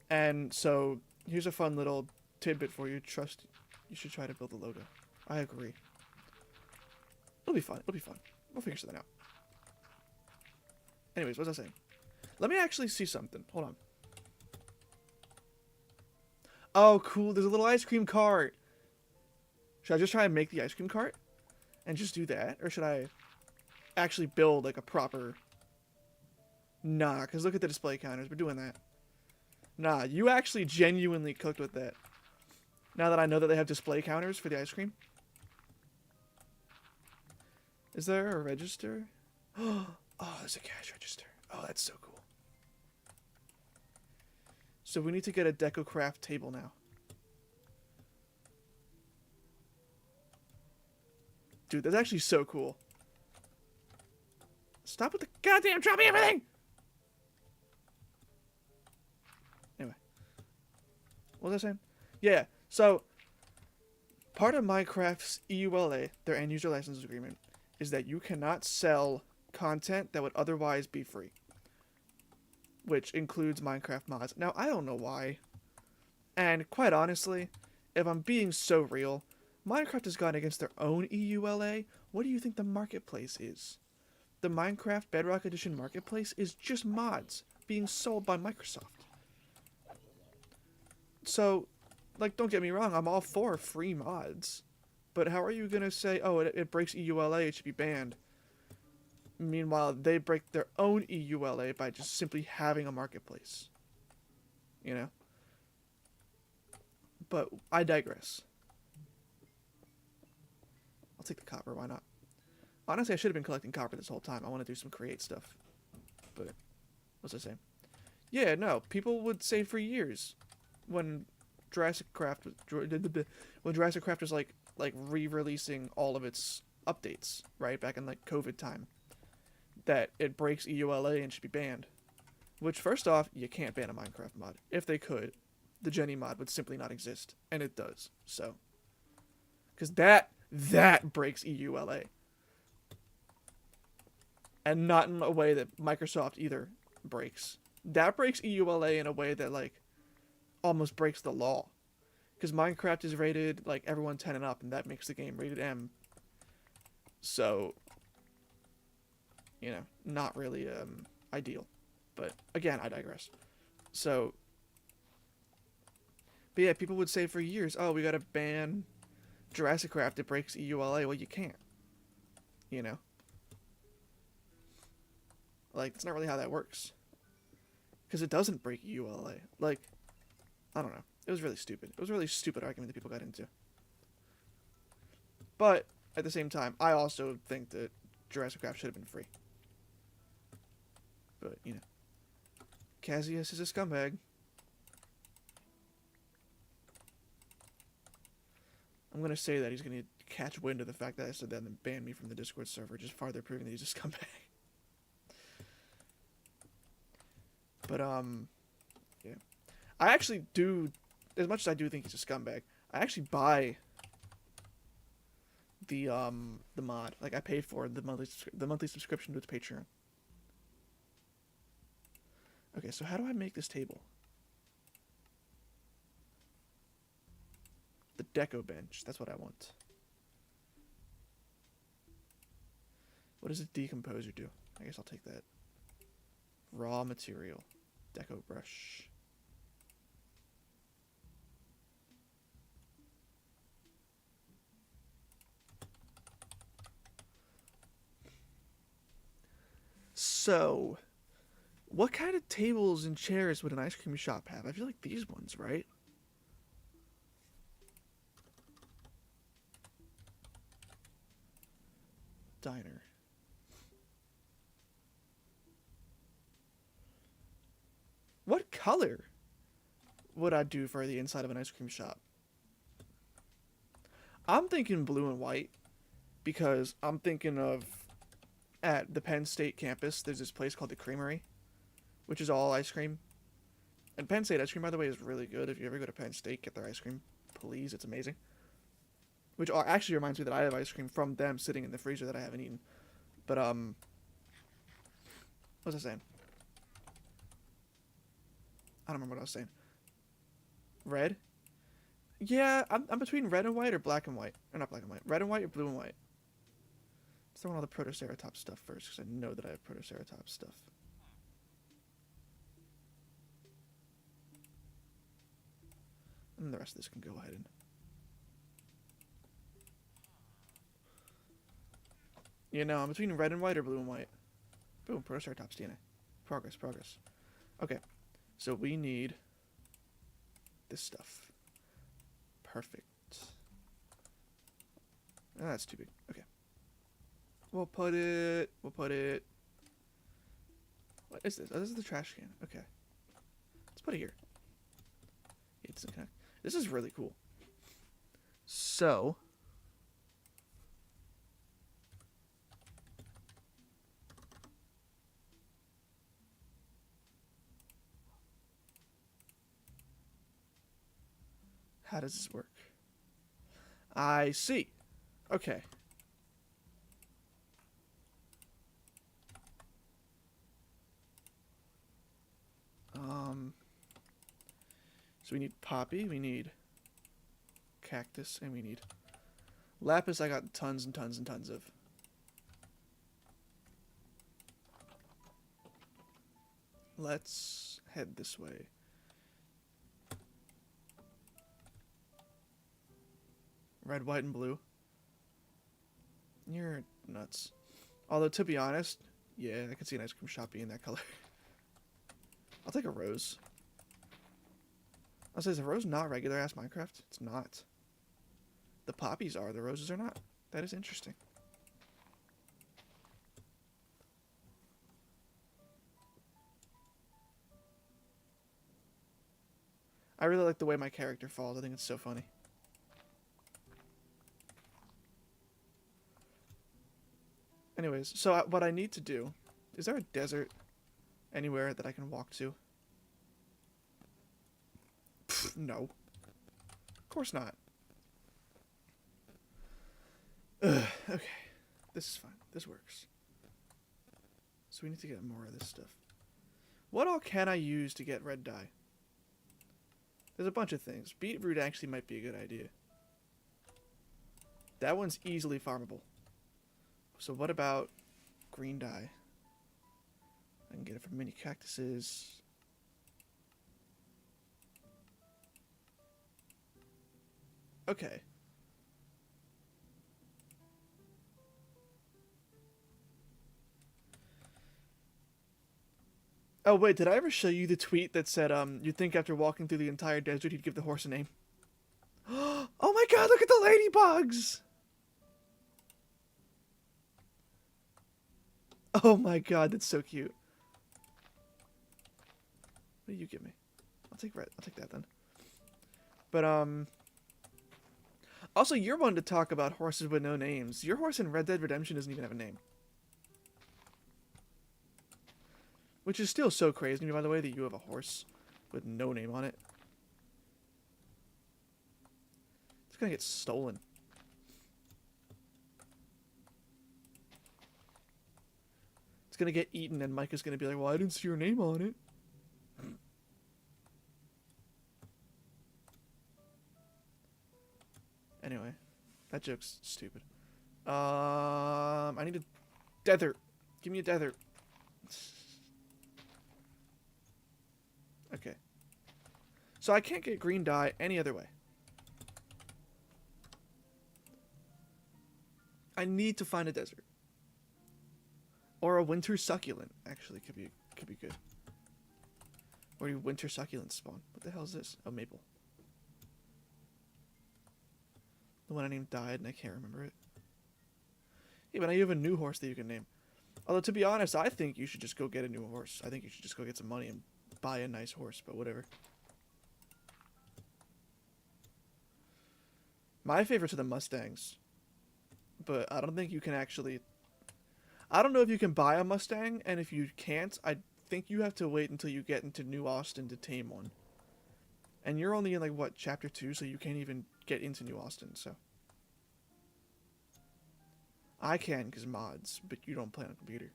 And so, here's a fun little tidbit for you. You should try to build a logo. I agree. It'll be fun. It'll be fun. We'll figure something out. Anyways, what was I saying? Let me actually see something. Hold on. Oh, cool. There's a little ice cream cart. Should I just try and make the ice cream cart? And just do that? Or should I actually build, like, a proper... Nah, because look at the display counters. We're doing that. Nah, you actually genuinely cooked with that. Now that I know that they have display counters for the ice cream. Is there a register? Oh, there's a cash register. Oh, that's so cool. So we need to get a DecoCraft table now. Dude, that's actually so cool. Stop with the goddamn dropping everything! Anyway. What was I saying? Yeah, so part of Minecraft's EULA, their end user license agreement, is that you cannot sell content that would otherwise be free. Which includes Minecraft mods. Now, I don't know why. And quite honestly, if I'm being so real, Minecraft has gone against their own EULA. What do you think the marketplace is? The Minecraft Bedrock Edition marketplace is just mods being sold by Microsoft. So, like, don't get me wrong, I'm all for free mods. But how are you going to say, oh, it breaks EULA, it should be banned? Meanwhile, they break their own EULA by just simply having a marketplace. You know? But I digress. I'll take the copper, why not? Honestly, I should have been collecting copper this whole time. I want to do some create stuff. But, what was I saying? Yeah, no, people would say for years when Jurassic Craft was like re-releasing all of its updates, right? Back in like COVID time. That it breaks EULA and should be banned. Which, first off, you can't ban a Minecraft mod. If they could, the Jenny mod would simply not exist. And it does. So. Because that breaks EULA. And not in a way that Microsoft either breaks. That breaks EULA in a way that, like, almost breaks the law. Because Minecraft is rated like everyone 10 and up, and that makes the game rated M. So, not really ideal. But again, I digress. So, but yeah, people would say for years, oh, we gotta ban Jurassic Craft, it breaks EULA. Well, you can't. You know? Like, that's not really how that works. Because it doesn't break EULA. Like, I don't know. It was really stupid. It was a really stupid argument that people got into. But, at the same time, I also think that Jurassic Craft should have been free. But, Cassius is a scumbag. I'm going to say that he's going to catch wind of the fact that I said that and then ban me from the Discord server, just farther proving that he's a scumbag. But, yeah. I actually do, as much as I do think he's a scumbag, I actually buy the mod. Like, I pay for the monthly subscription to its Patreon. Okay, so how do I make this table? The deco bench. That's what I want. What does a decomposer do? I guess I'll take that. Raw material. Deco brush. So, what kind of tables and chairs would an ice cream shop have? I feel like these ones, right? Diner. What color would I do for the inside of an ice cream shop? I'm thinking blue and white because I'm thinking of at the Penn State campus, there's this place called the Creamery, which is all ice cream. And Penn State ice cream, by the way, is really good. If you ever go to Penn State, get their ice cream, please. It's amazing. Which actually reminds me that I have ice cream from them sitting in the freezer that I haven't eaten. But, what was I saying? I don't remember what I was saying. Red? Yeah, I'm between red and white or black and white. Or not black and white. Red and white or blue and white. Let's throw in all the Protoceratops stuff first, because I know that I have Protoceratops stuff. And the rest of this can go ahead and... I'm between red and white or blue and white. Boom, Protoceratops DNA. Progress. Okay, so we need this stuff. Perfect. Oh, that's too big. Okay. We'll put it... What is this? Oh, this is the trash can. Okay. Let's put it here. It doesn't connect. This is really cool. So... how does this work? I see. Okay. So we need poppy, we need cactus, and we need lapis. I got tons and tons and tons of. Let's head this way. Red, white, and blue. You're nuts. Although, to be honest, yeah, I can see an ice cream shop being that color. I'll take a rose. I'll say, is a rose not regular-ass Minecraft? It's not. The poppies are, the roses are not. That is interesting. I really like the way my character falls. I think it's so funny. Anyways, so what I need to do... Is there a desert anywhere that I can walk to? Pfft, no. Of course not. Ugh, okay. This is fine. This works. So we need to get more of this stuff. What all can I use to get red dye? There's a bunch of things. Beetroot actually might be a good idea. That one's easily farmable. So what about green dye? I can get it from mini cactuses. Okay. Oh wait, did I ever show you the tweet that said you'd think after walking through the entire desert he'd give the horse a name? Oh my god, look at the ladybugs! Oh my god, that's so cute. What do you give me? I'll take red. I'll take that then. But also you're one to talk about horses with no names. Your horse in Red Dead Redemption doesn't even have a name. Which is still so crazy to me, by the way, that you have a horse with no name on it. It's gonna get stolen. It's gonna get eaten, and Micah's gonna be like, well, I didn't see your name on it. Anyway, that joke's stupid. I need a desert. Give me a desert. Okay. So I can't get green dye any other way. I need to find a desert. Or a winter succulent, actually, could be good. Where do winter succulents spawn? What the hell is this? Oh, maple. The one I named died and I can't remember it. Yeah, but now you have a new horse that you can name. Although, to be honest, I think you should just go get a new horse. I think you should just go get some money and buy a nice horse, but whatever. My favorites are the Mustangs. But I don't think you can actually... I don't know if you can buy a Mustang, and if you can't, I think you have to wait until you get into New Austin to tame one. And you're only in, like, what, Chapter 2, so you can't even get into New Austin, so... I can, because mods, but you don't play on a computer.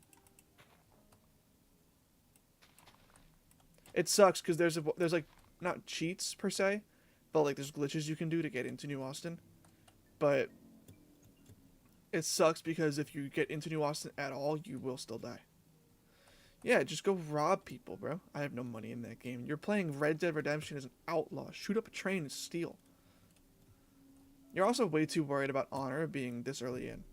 It sucks, because there's, like, not cheats, per se, but, like, there's glitches you can do to get into New Austin. But... it sucks because if you get into New Austin at all, you will still die. Yeah, just go rob people, bro. I have no money in that game. You're playing Red Dead Redemption as an outlaw. Shoot up a train and steal. You're also way too worried about honor being this early in.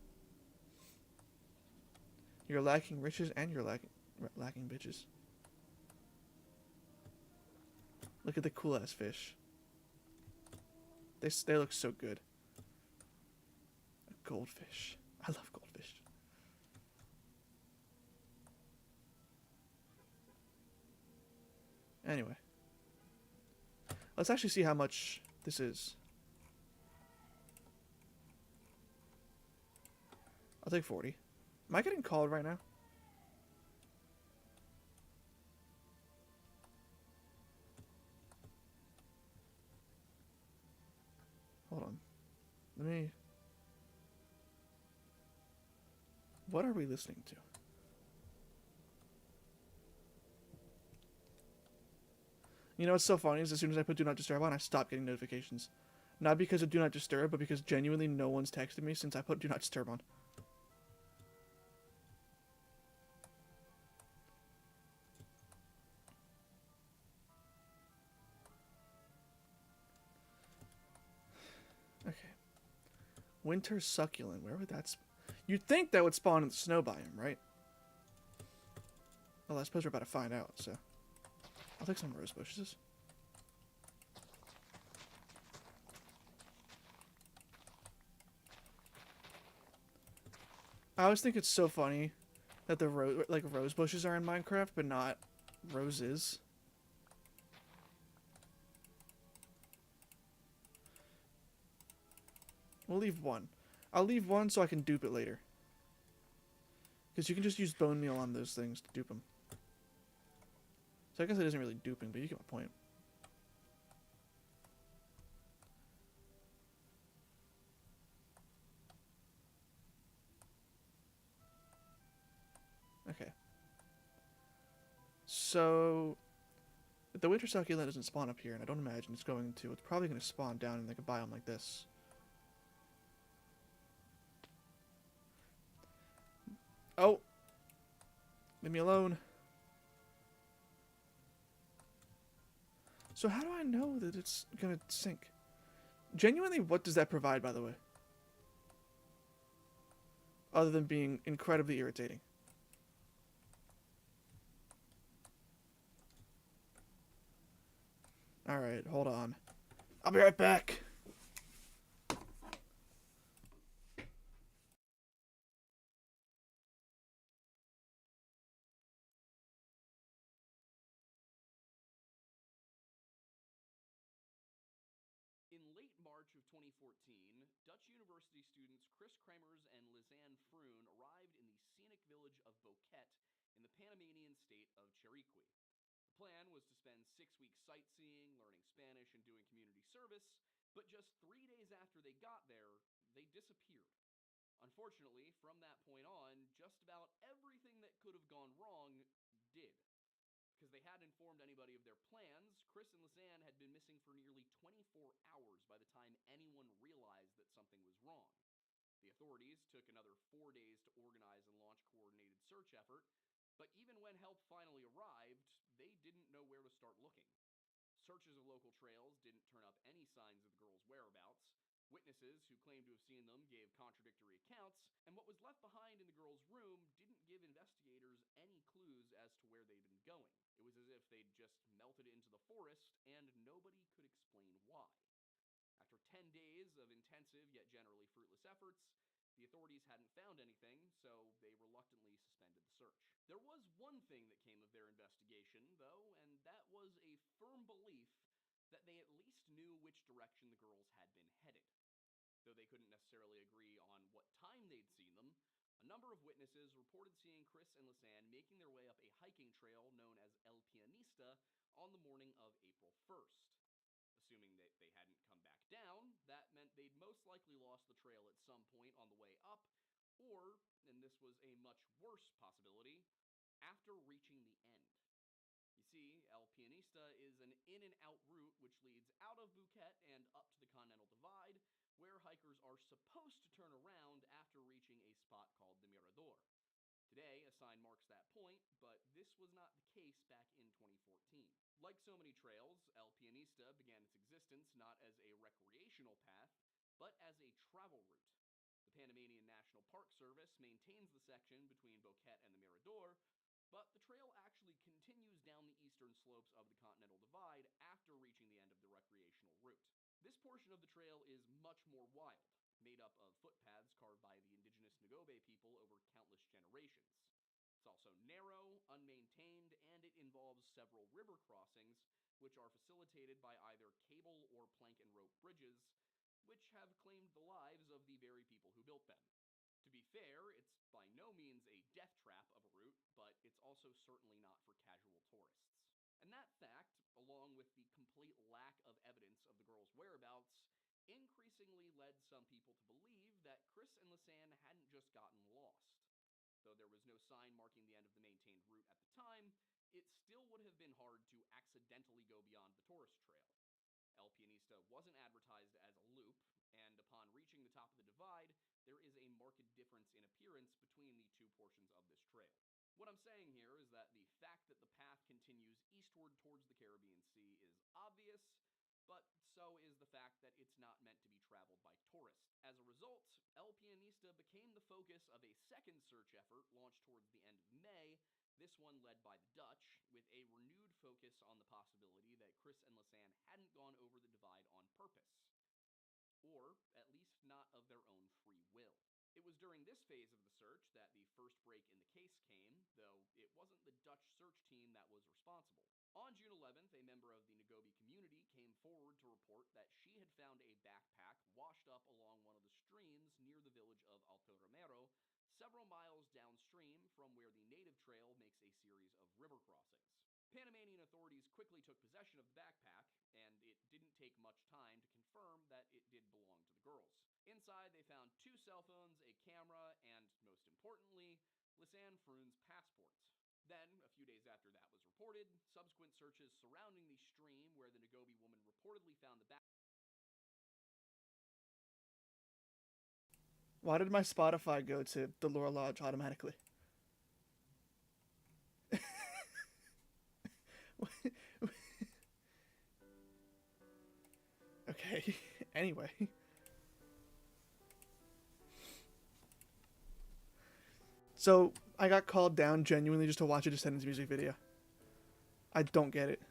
You're lacking riches and you're lacking bitches. Look at the cool-ass fish. They look so good. A goldfish. I love goldfish. Anyway. Let's actually see how much this is. I'll take 40. Am I getting called right now? Hold on. Let me... what are we listening to? You know what's so funny is as soon as I put Do Not Disturb on, I stop getting notifications. Not because of Do Not Disturb, but because genuinely no one's texted me since I put Do Not Disturb on. Okay. Winter succulent. Where would that... you'd think that would spawn in the snow biome, right? Well, I suppose we're about to find out, so... I'll take some rose bushes. I always think it's so funny that the rose bushes are in Minecraft, but not roses. We'll leave one. I'll leave one so I can dupe it later. Because you can just use bone meal on those things to dupe them. So I guess it isn't really duping, but you get my point. Okay. So... The winter succulent doesn't spawn up here, and I don't imagine it's going to. It's probably going to spawn down in like a biome like this. Oh! Leave me alone. So how do I know that it's going to sink? Genuinely, what does that provide, by the way? Other than being incredibly irritating. Alright, hold on. I'll be right back. In late March of 2014, Dutch University students Chris Kremers and Lisanne Froon arrived in the scenic village of Boquete in the Panamanian state of Chiriqui. The plan was to spend 6 weeks sightseeing, learning Spanish, and doing community service, but just 3 days after they got there, they disappeared. Unfortunately, from that point on, just about everything that could have gone wrong did. Because they hadn't informed anybody of their plans, Chris and Lisanne had been missing for nearly 24 hours by the time anyone realized that something was wrong. The authorities took another 4 days to organize and launch a coordinated search effort, but even when help finally arrived, they didn't know where to start looking. Searches of local trails didn't turn up any signs of the girls' whereabouts. Witnesses who claimed to have seen them gave contradictory accounts, and what was left behind in the girls' room didn't give investigators any clues as to where they'd been going. It was as if they'd just melted into the forest, and nobody could explain why. After 10 days of intensive yet generally fruitless efforts, the authorities hadn't found anything, so they reluctantly suspended the search. There was one thing that came of their investigation, though, and that was a firm belief that they at least knew which direction the girls had been headed. Though they couldn't necessarily agree on what time they'd seen them, a number of witnesses reported seeing Chris and Lisanne making their way up a hiking trail known as El Pianista on the morning of April 1st. Assuming that they hadn't come back down, that meant they'd most likely lost the trail at some point on the way up, or, and this was a much worse possibility, after reaching the end. You see, El Pianista is an in and out route which leads out of Boquete and up to the Continental Divide, where hikers are supposed to turn around after reaching a spot called the Mirador. Today, a sign marks that point, but this was not the case back in 2014. Like so many trails, El Pianista began its existence not as a recreational path, but as a travel route. The Panamanian National Park Service maintains the section between Boquete and the Mirador, but the trail actually continues down the eastern slopes of the Continental Divide after reaching the end of the recreational route. This portion of the trail is much more wild, made up of footpaths carved by the indigenous Nagobe people over countless generations. It's also narrow, unmaintained, and it involves several river crossings, which are facilitated by either cable or plank and rope bridges, which have claimed the lives of the very people who built them. To be fair, it's by no means a death trap of a route, but it's also certainly not for casual tourists. And that fact, along with the complete lack of evidence of the girls' whereabouts, increasingly led some people to believe that Chris and Lisanne hadn't just gotten lost. Though there was no sign marking the end of the maintained route at the time, it still would have been hard to accidentally go beyond the tourist trail. El Pianista wasn't advertised as a loop, and upon reaching the top of the divide, there is a marked difference in appearance between the two portions of this trail. What I'm saying here is that the fact that the path continues eastward towards the Caribbean Sea is obvious, but so is the fact that it's not meant to be traveled by tourists. As a result, El Pianista became the focus of a second search effort launched towards the end of May, this one led by the Dutch, with a renewed focus on the possibility that Chris and Lisanne hadn't gone over the divide on purpose, or at least not of their own free will. It was during this phase of the search that the first break in the case came, though it wasn't the Dutch search team that was responsible. On June 11th, a member of the Nagobe community came forward to report that she had found a backpack washed up along one of the streams near the village of Alto Romero, several miles downstream from where the native trail makes a series of river crossings. Panamanian authorities quickly took possession of the backpack, and it didn't take much time to confirm that it did belong to the girls. Inside, they found 2 cell phones, a camera, and, most importantly, Lisanne Froon's passports. Then, a few days after that was reported, subsequent searches surrounding the stream where the Nagobi woman reportedly found the bag. Why did my Spotify go to the Lore Lodge automatically? Okay, anyway. So, I got called down genuinely just to watch a Descendants music video. I don't get it.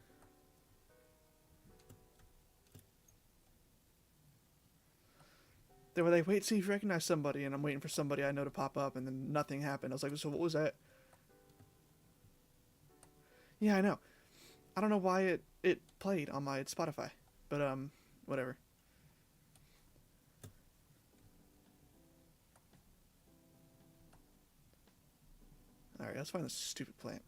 They were like, wait, see if you recognize somebody, and I'm waiting for somebody I know to pop up, and then nothing happened. I was like, so what was that? Yeah, I know. I don't know why it played on my Spotify, but whatever. All right, let's find this stupid plant.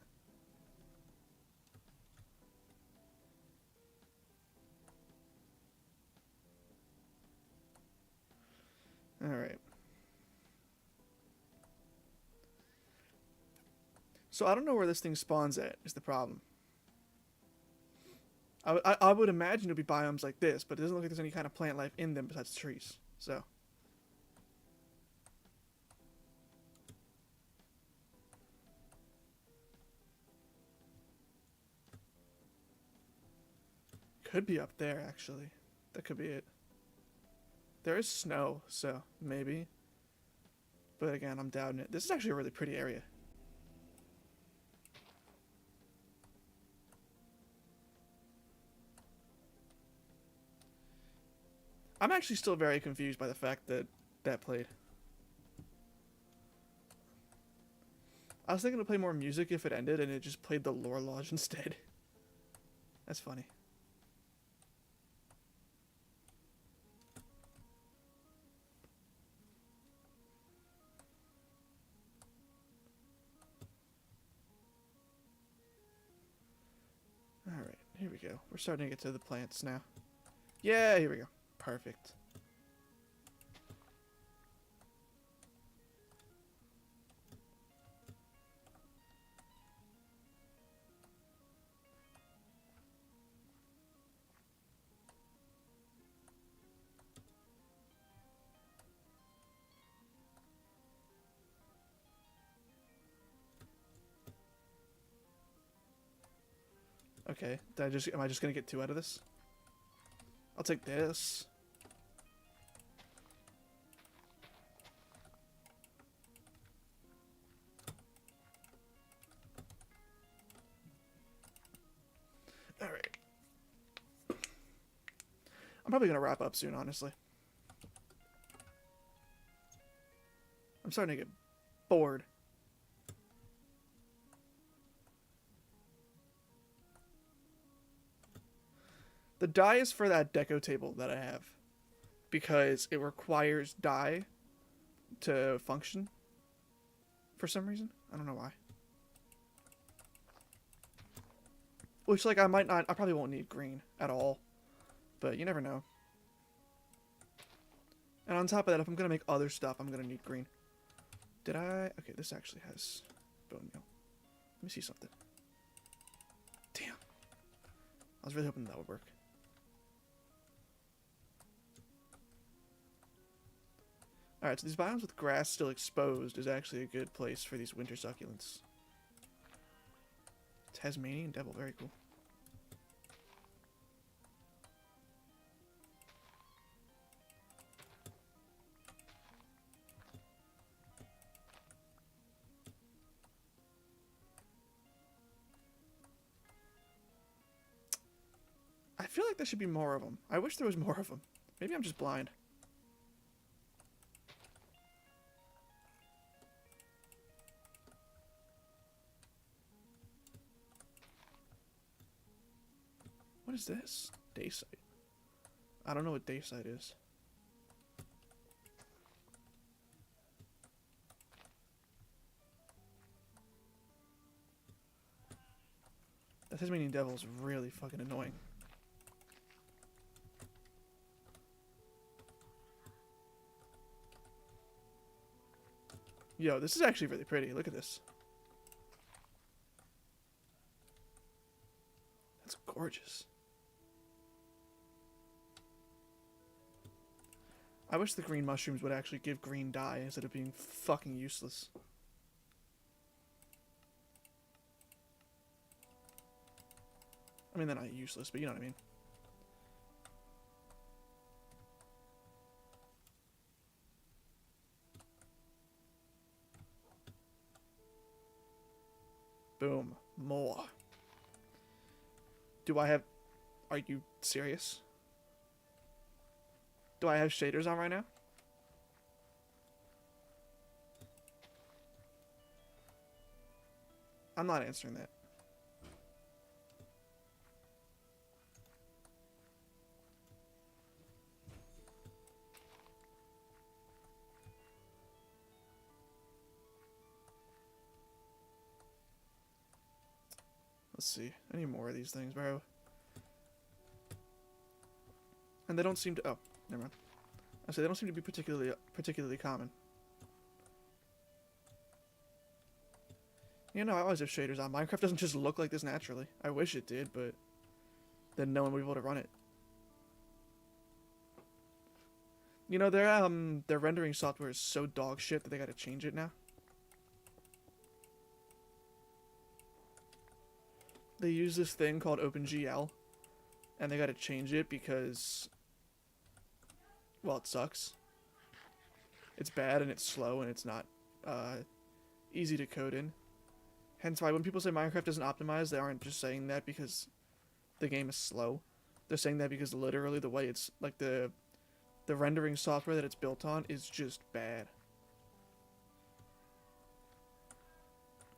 All right. So I don't know where this thing spawns at. Is the problem? I would imagine it would be biomes like this, but it doesn't look like there's any kind of plant life in them besides trees. So. Could be up there, actually. That could be it. There is snow, so maybe. But again, I'm doubting it. This is actually a really pretty area. I'm actually still very confused by the fact that that played. I was thinking to play more music if it ended, and it just played the Lore Lodge instead. That's funny. Alright, here we go. We're starting to get to the plants now. Yeah, here we go. Perfect. Okay, am I just gonna get 2 out of this? I'll take this. Alright. I'm probably gonna wrap up soon, honestly. I'm starting to get bored. The dye is for that deco table that I have. Because it requires dye to function. For some reason. I don't know why. Which, like, I probably won't need green at all. But you never know. And on top of that, if I'm going to make other stuff, I'm going to need green. Did I? Okay, this actually has bone meal. Let me see something. Damn. I was really hoping that would work. Alright, so these biomes with grass still exposed is actually a good place for these winter succulents. Tasmanian devil, very cool. I feel like there should be more of them. I wish there was more of them. Maybe I'm just blind. What is this? Daysite. I don't know what daysite is. That Tasmanian devil is really fucking annoying. Yo, this is actually really pretty. Look at this. gorgeous. I wish the green mushrooms would actually give green dye instead of being fucking useless. I mean, they're not useless, but you know what I mean. Boom. More. Do I have... Are you serious? Do I have shaders on right now? I'm not answering that. Let's see. I need more of these things, bro. And they don't seem to... Oh, never mind. I say they don't seem to be particularly common. You know, I always have shaders on. Minecraft doesn't just look like this naturally. I wish it did, but then no one would be able to run it. You know, their rendering software is so dog shit that they gotta change it now. They use this thing called OpenGL, and they gotta change it because, well, it sucks. It's bad and it's slow and it's not easy to code in. Hence why when people say Minecraft isn't optimized, they aren't just saying that because the game is slow. They're saying that because literally the way it's, like, the rendering software that it's built on is just bad.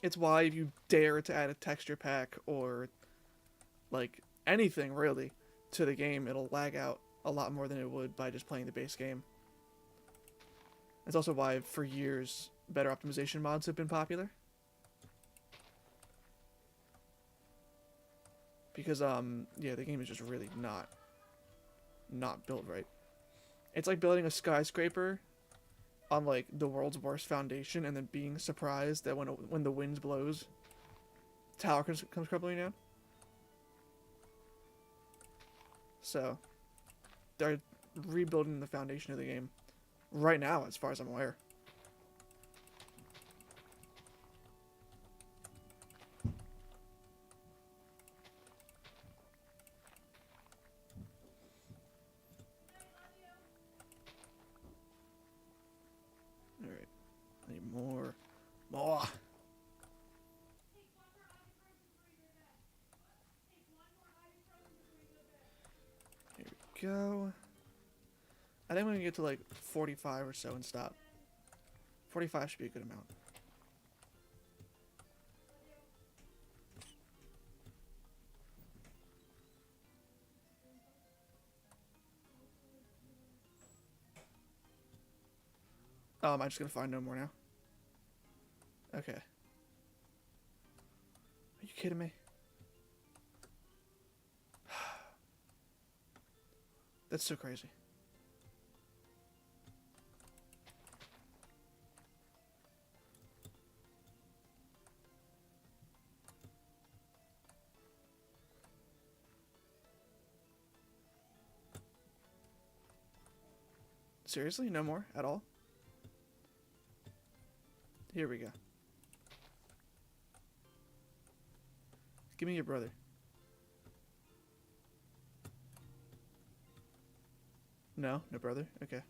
It's why if you dare to add a texture pack or, like, anything really to the game, it'll lag out a lot more than it would by just playing the base game. It's also why for years better optimization mods have been popular. Because yeah, the game is just really not built right. It's like building a skyscraper on, like, the world's worst foundation and then being surprised that when the wind blows, tower comes crumbling down. So they're rebuilding the foundation of the game right now, as far as I'm aware. Alright. I need more. More! Here we go. I think we're gonna get to like 45 or so and stop. 45 should be a good amount. Oh, am I just gonna find no more now? Okay. Are you kidding me? That's so crazy. Seriously? No more? At all? Here we go. Give me your brother. No? No brother? Okay.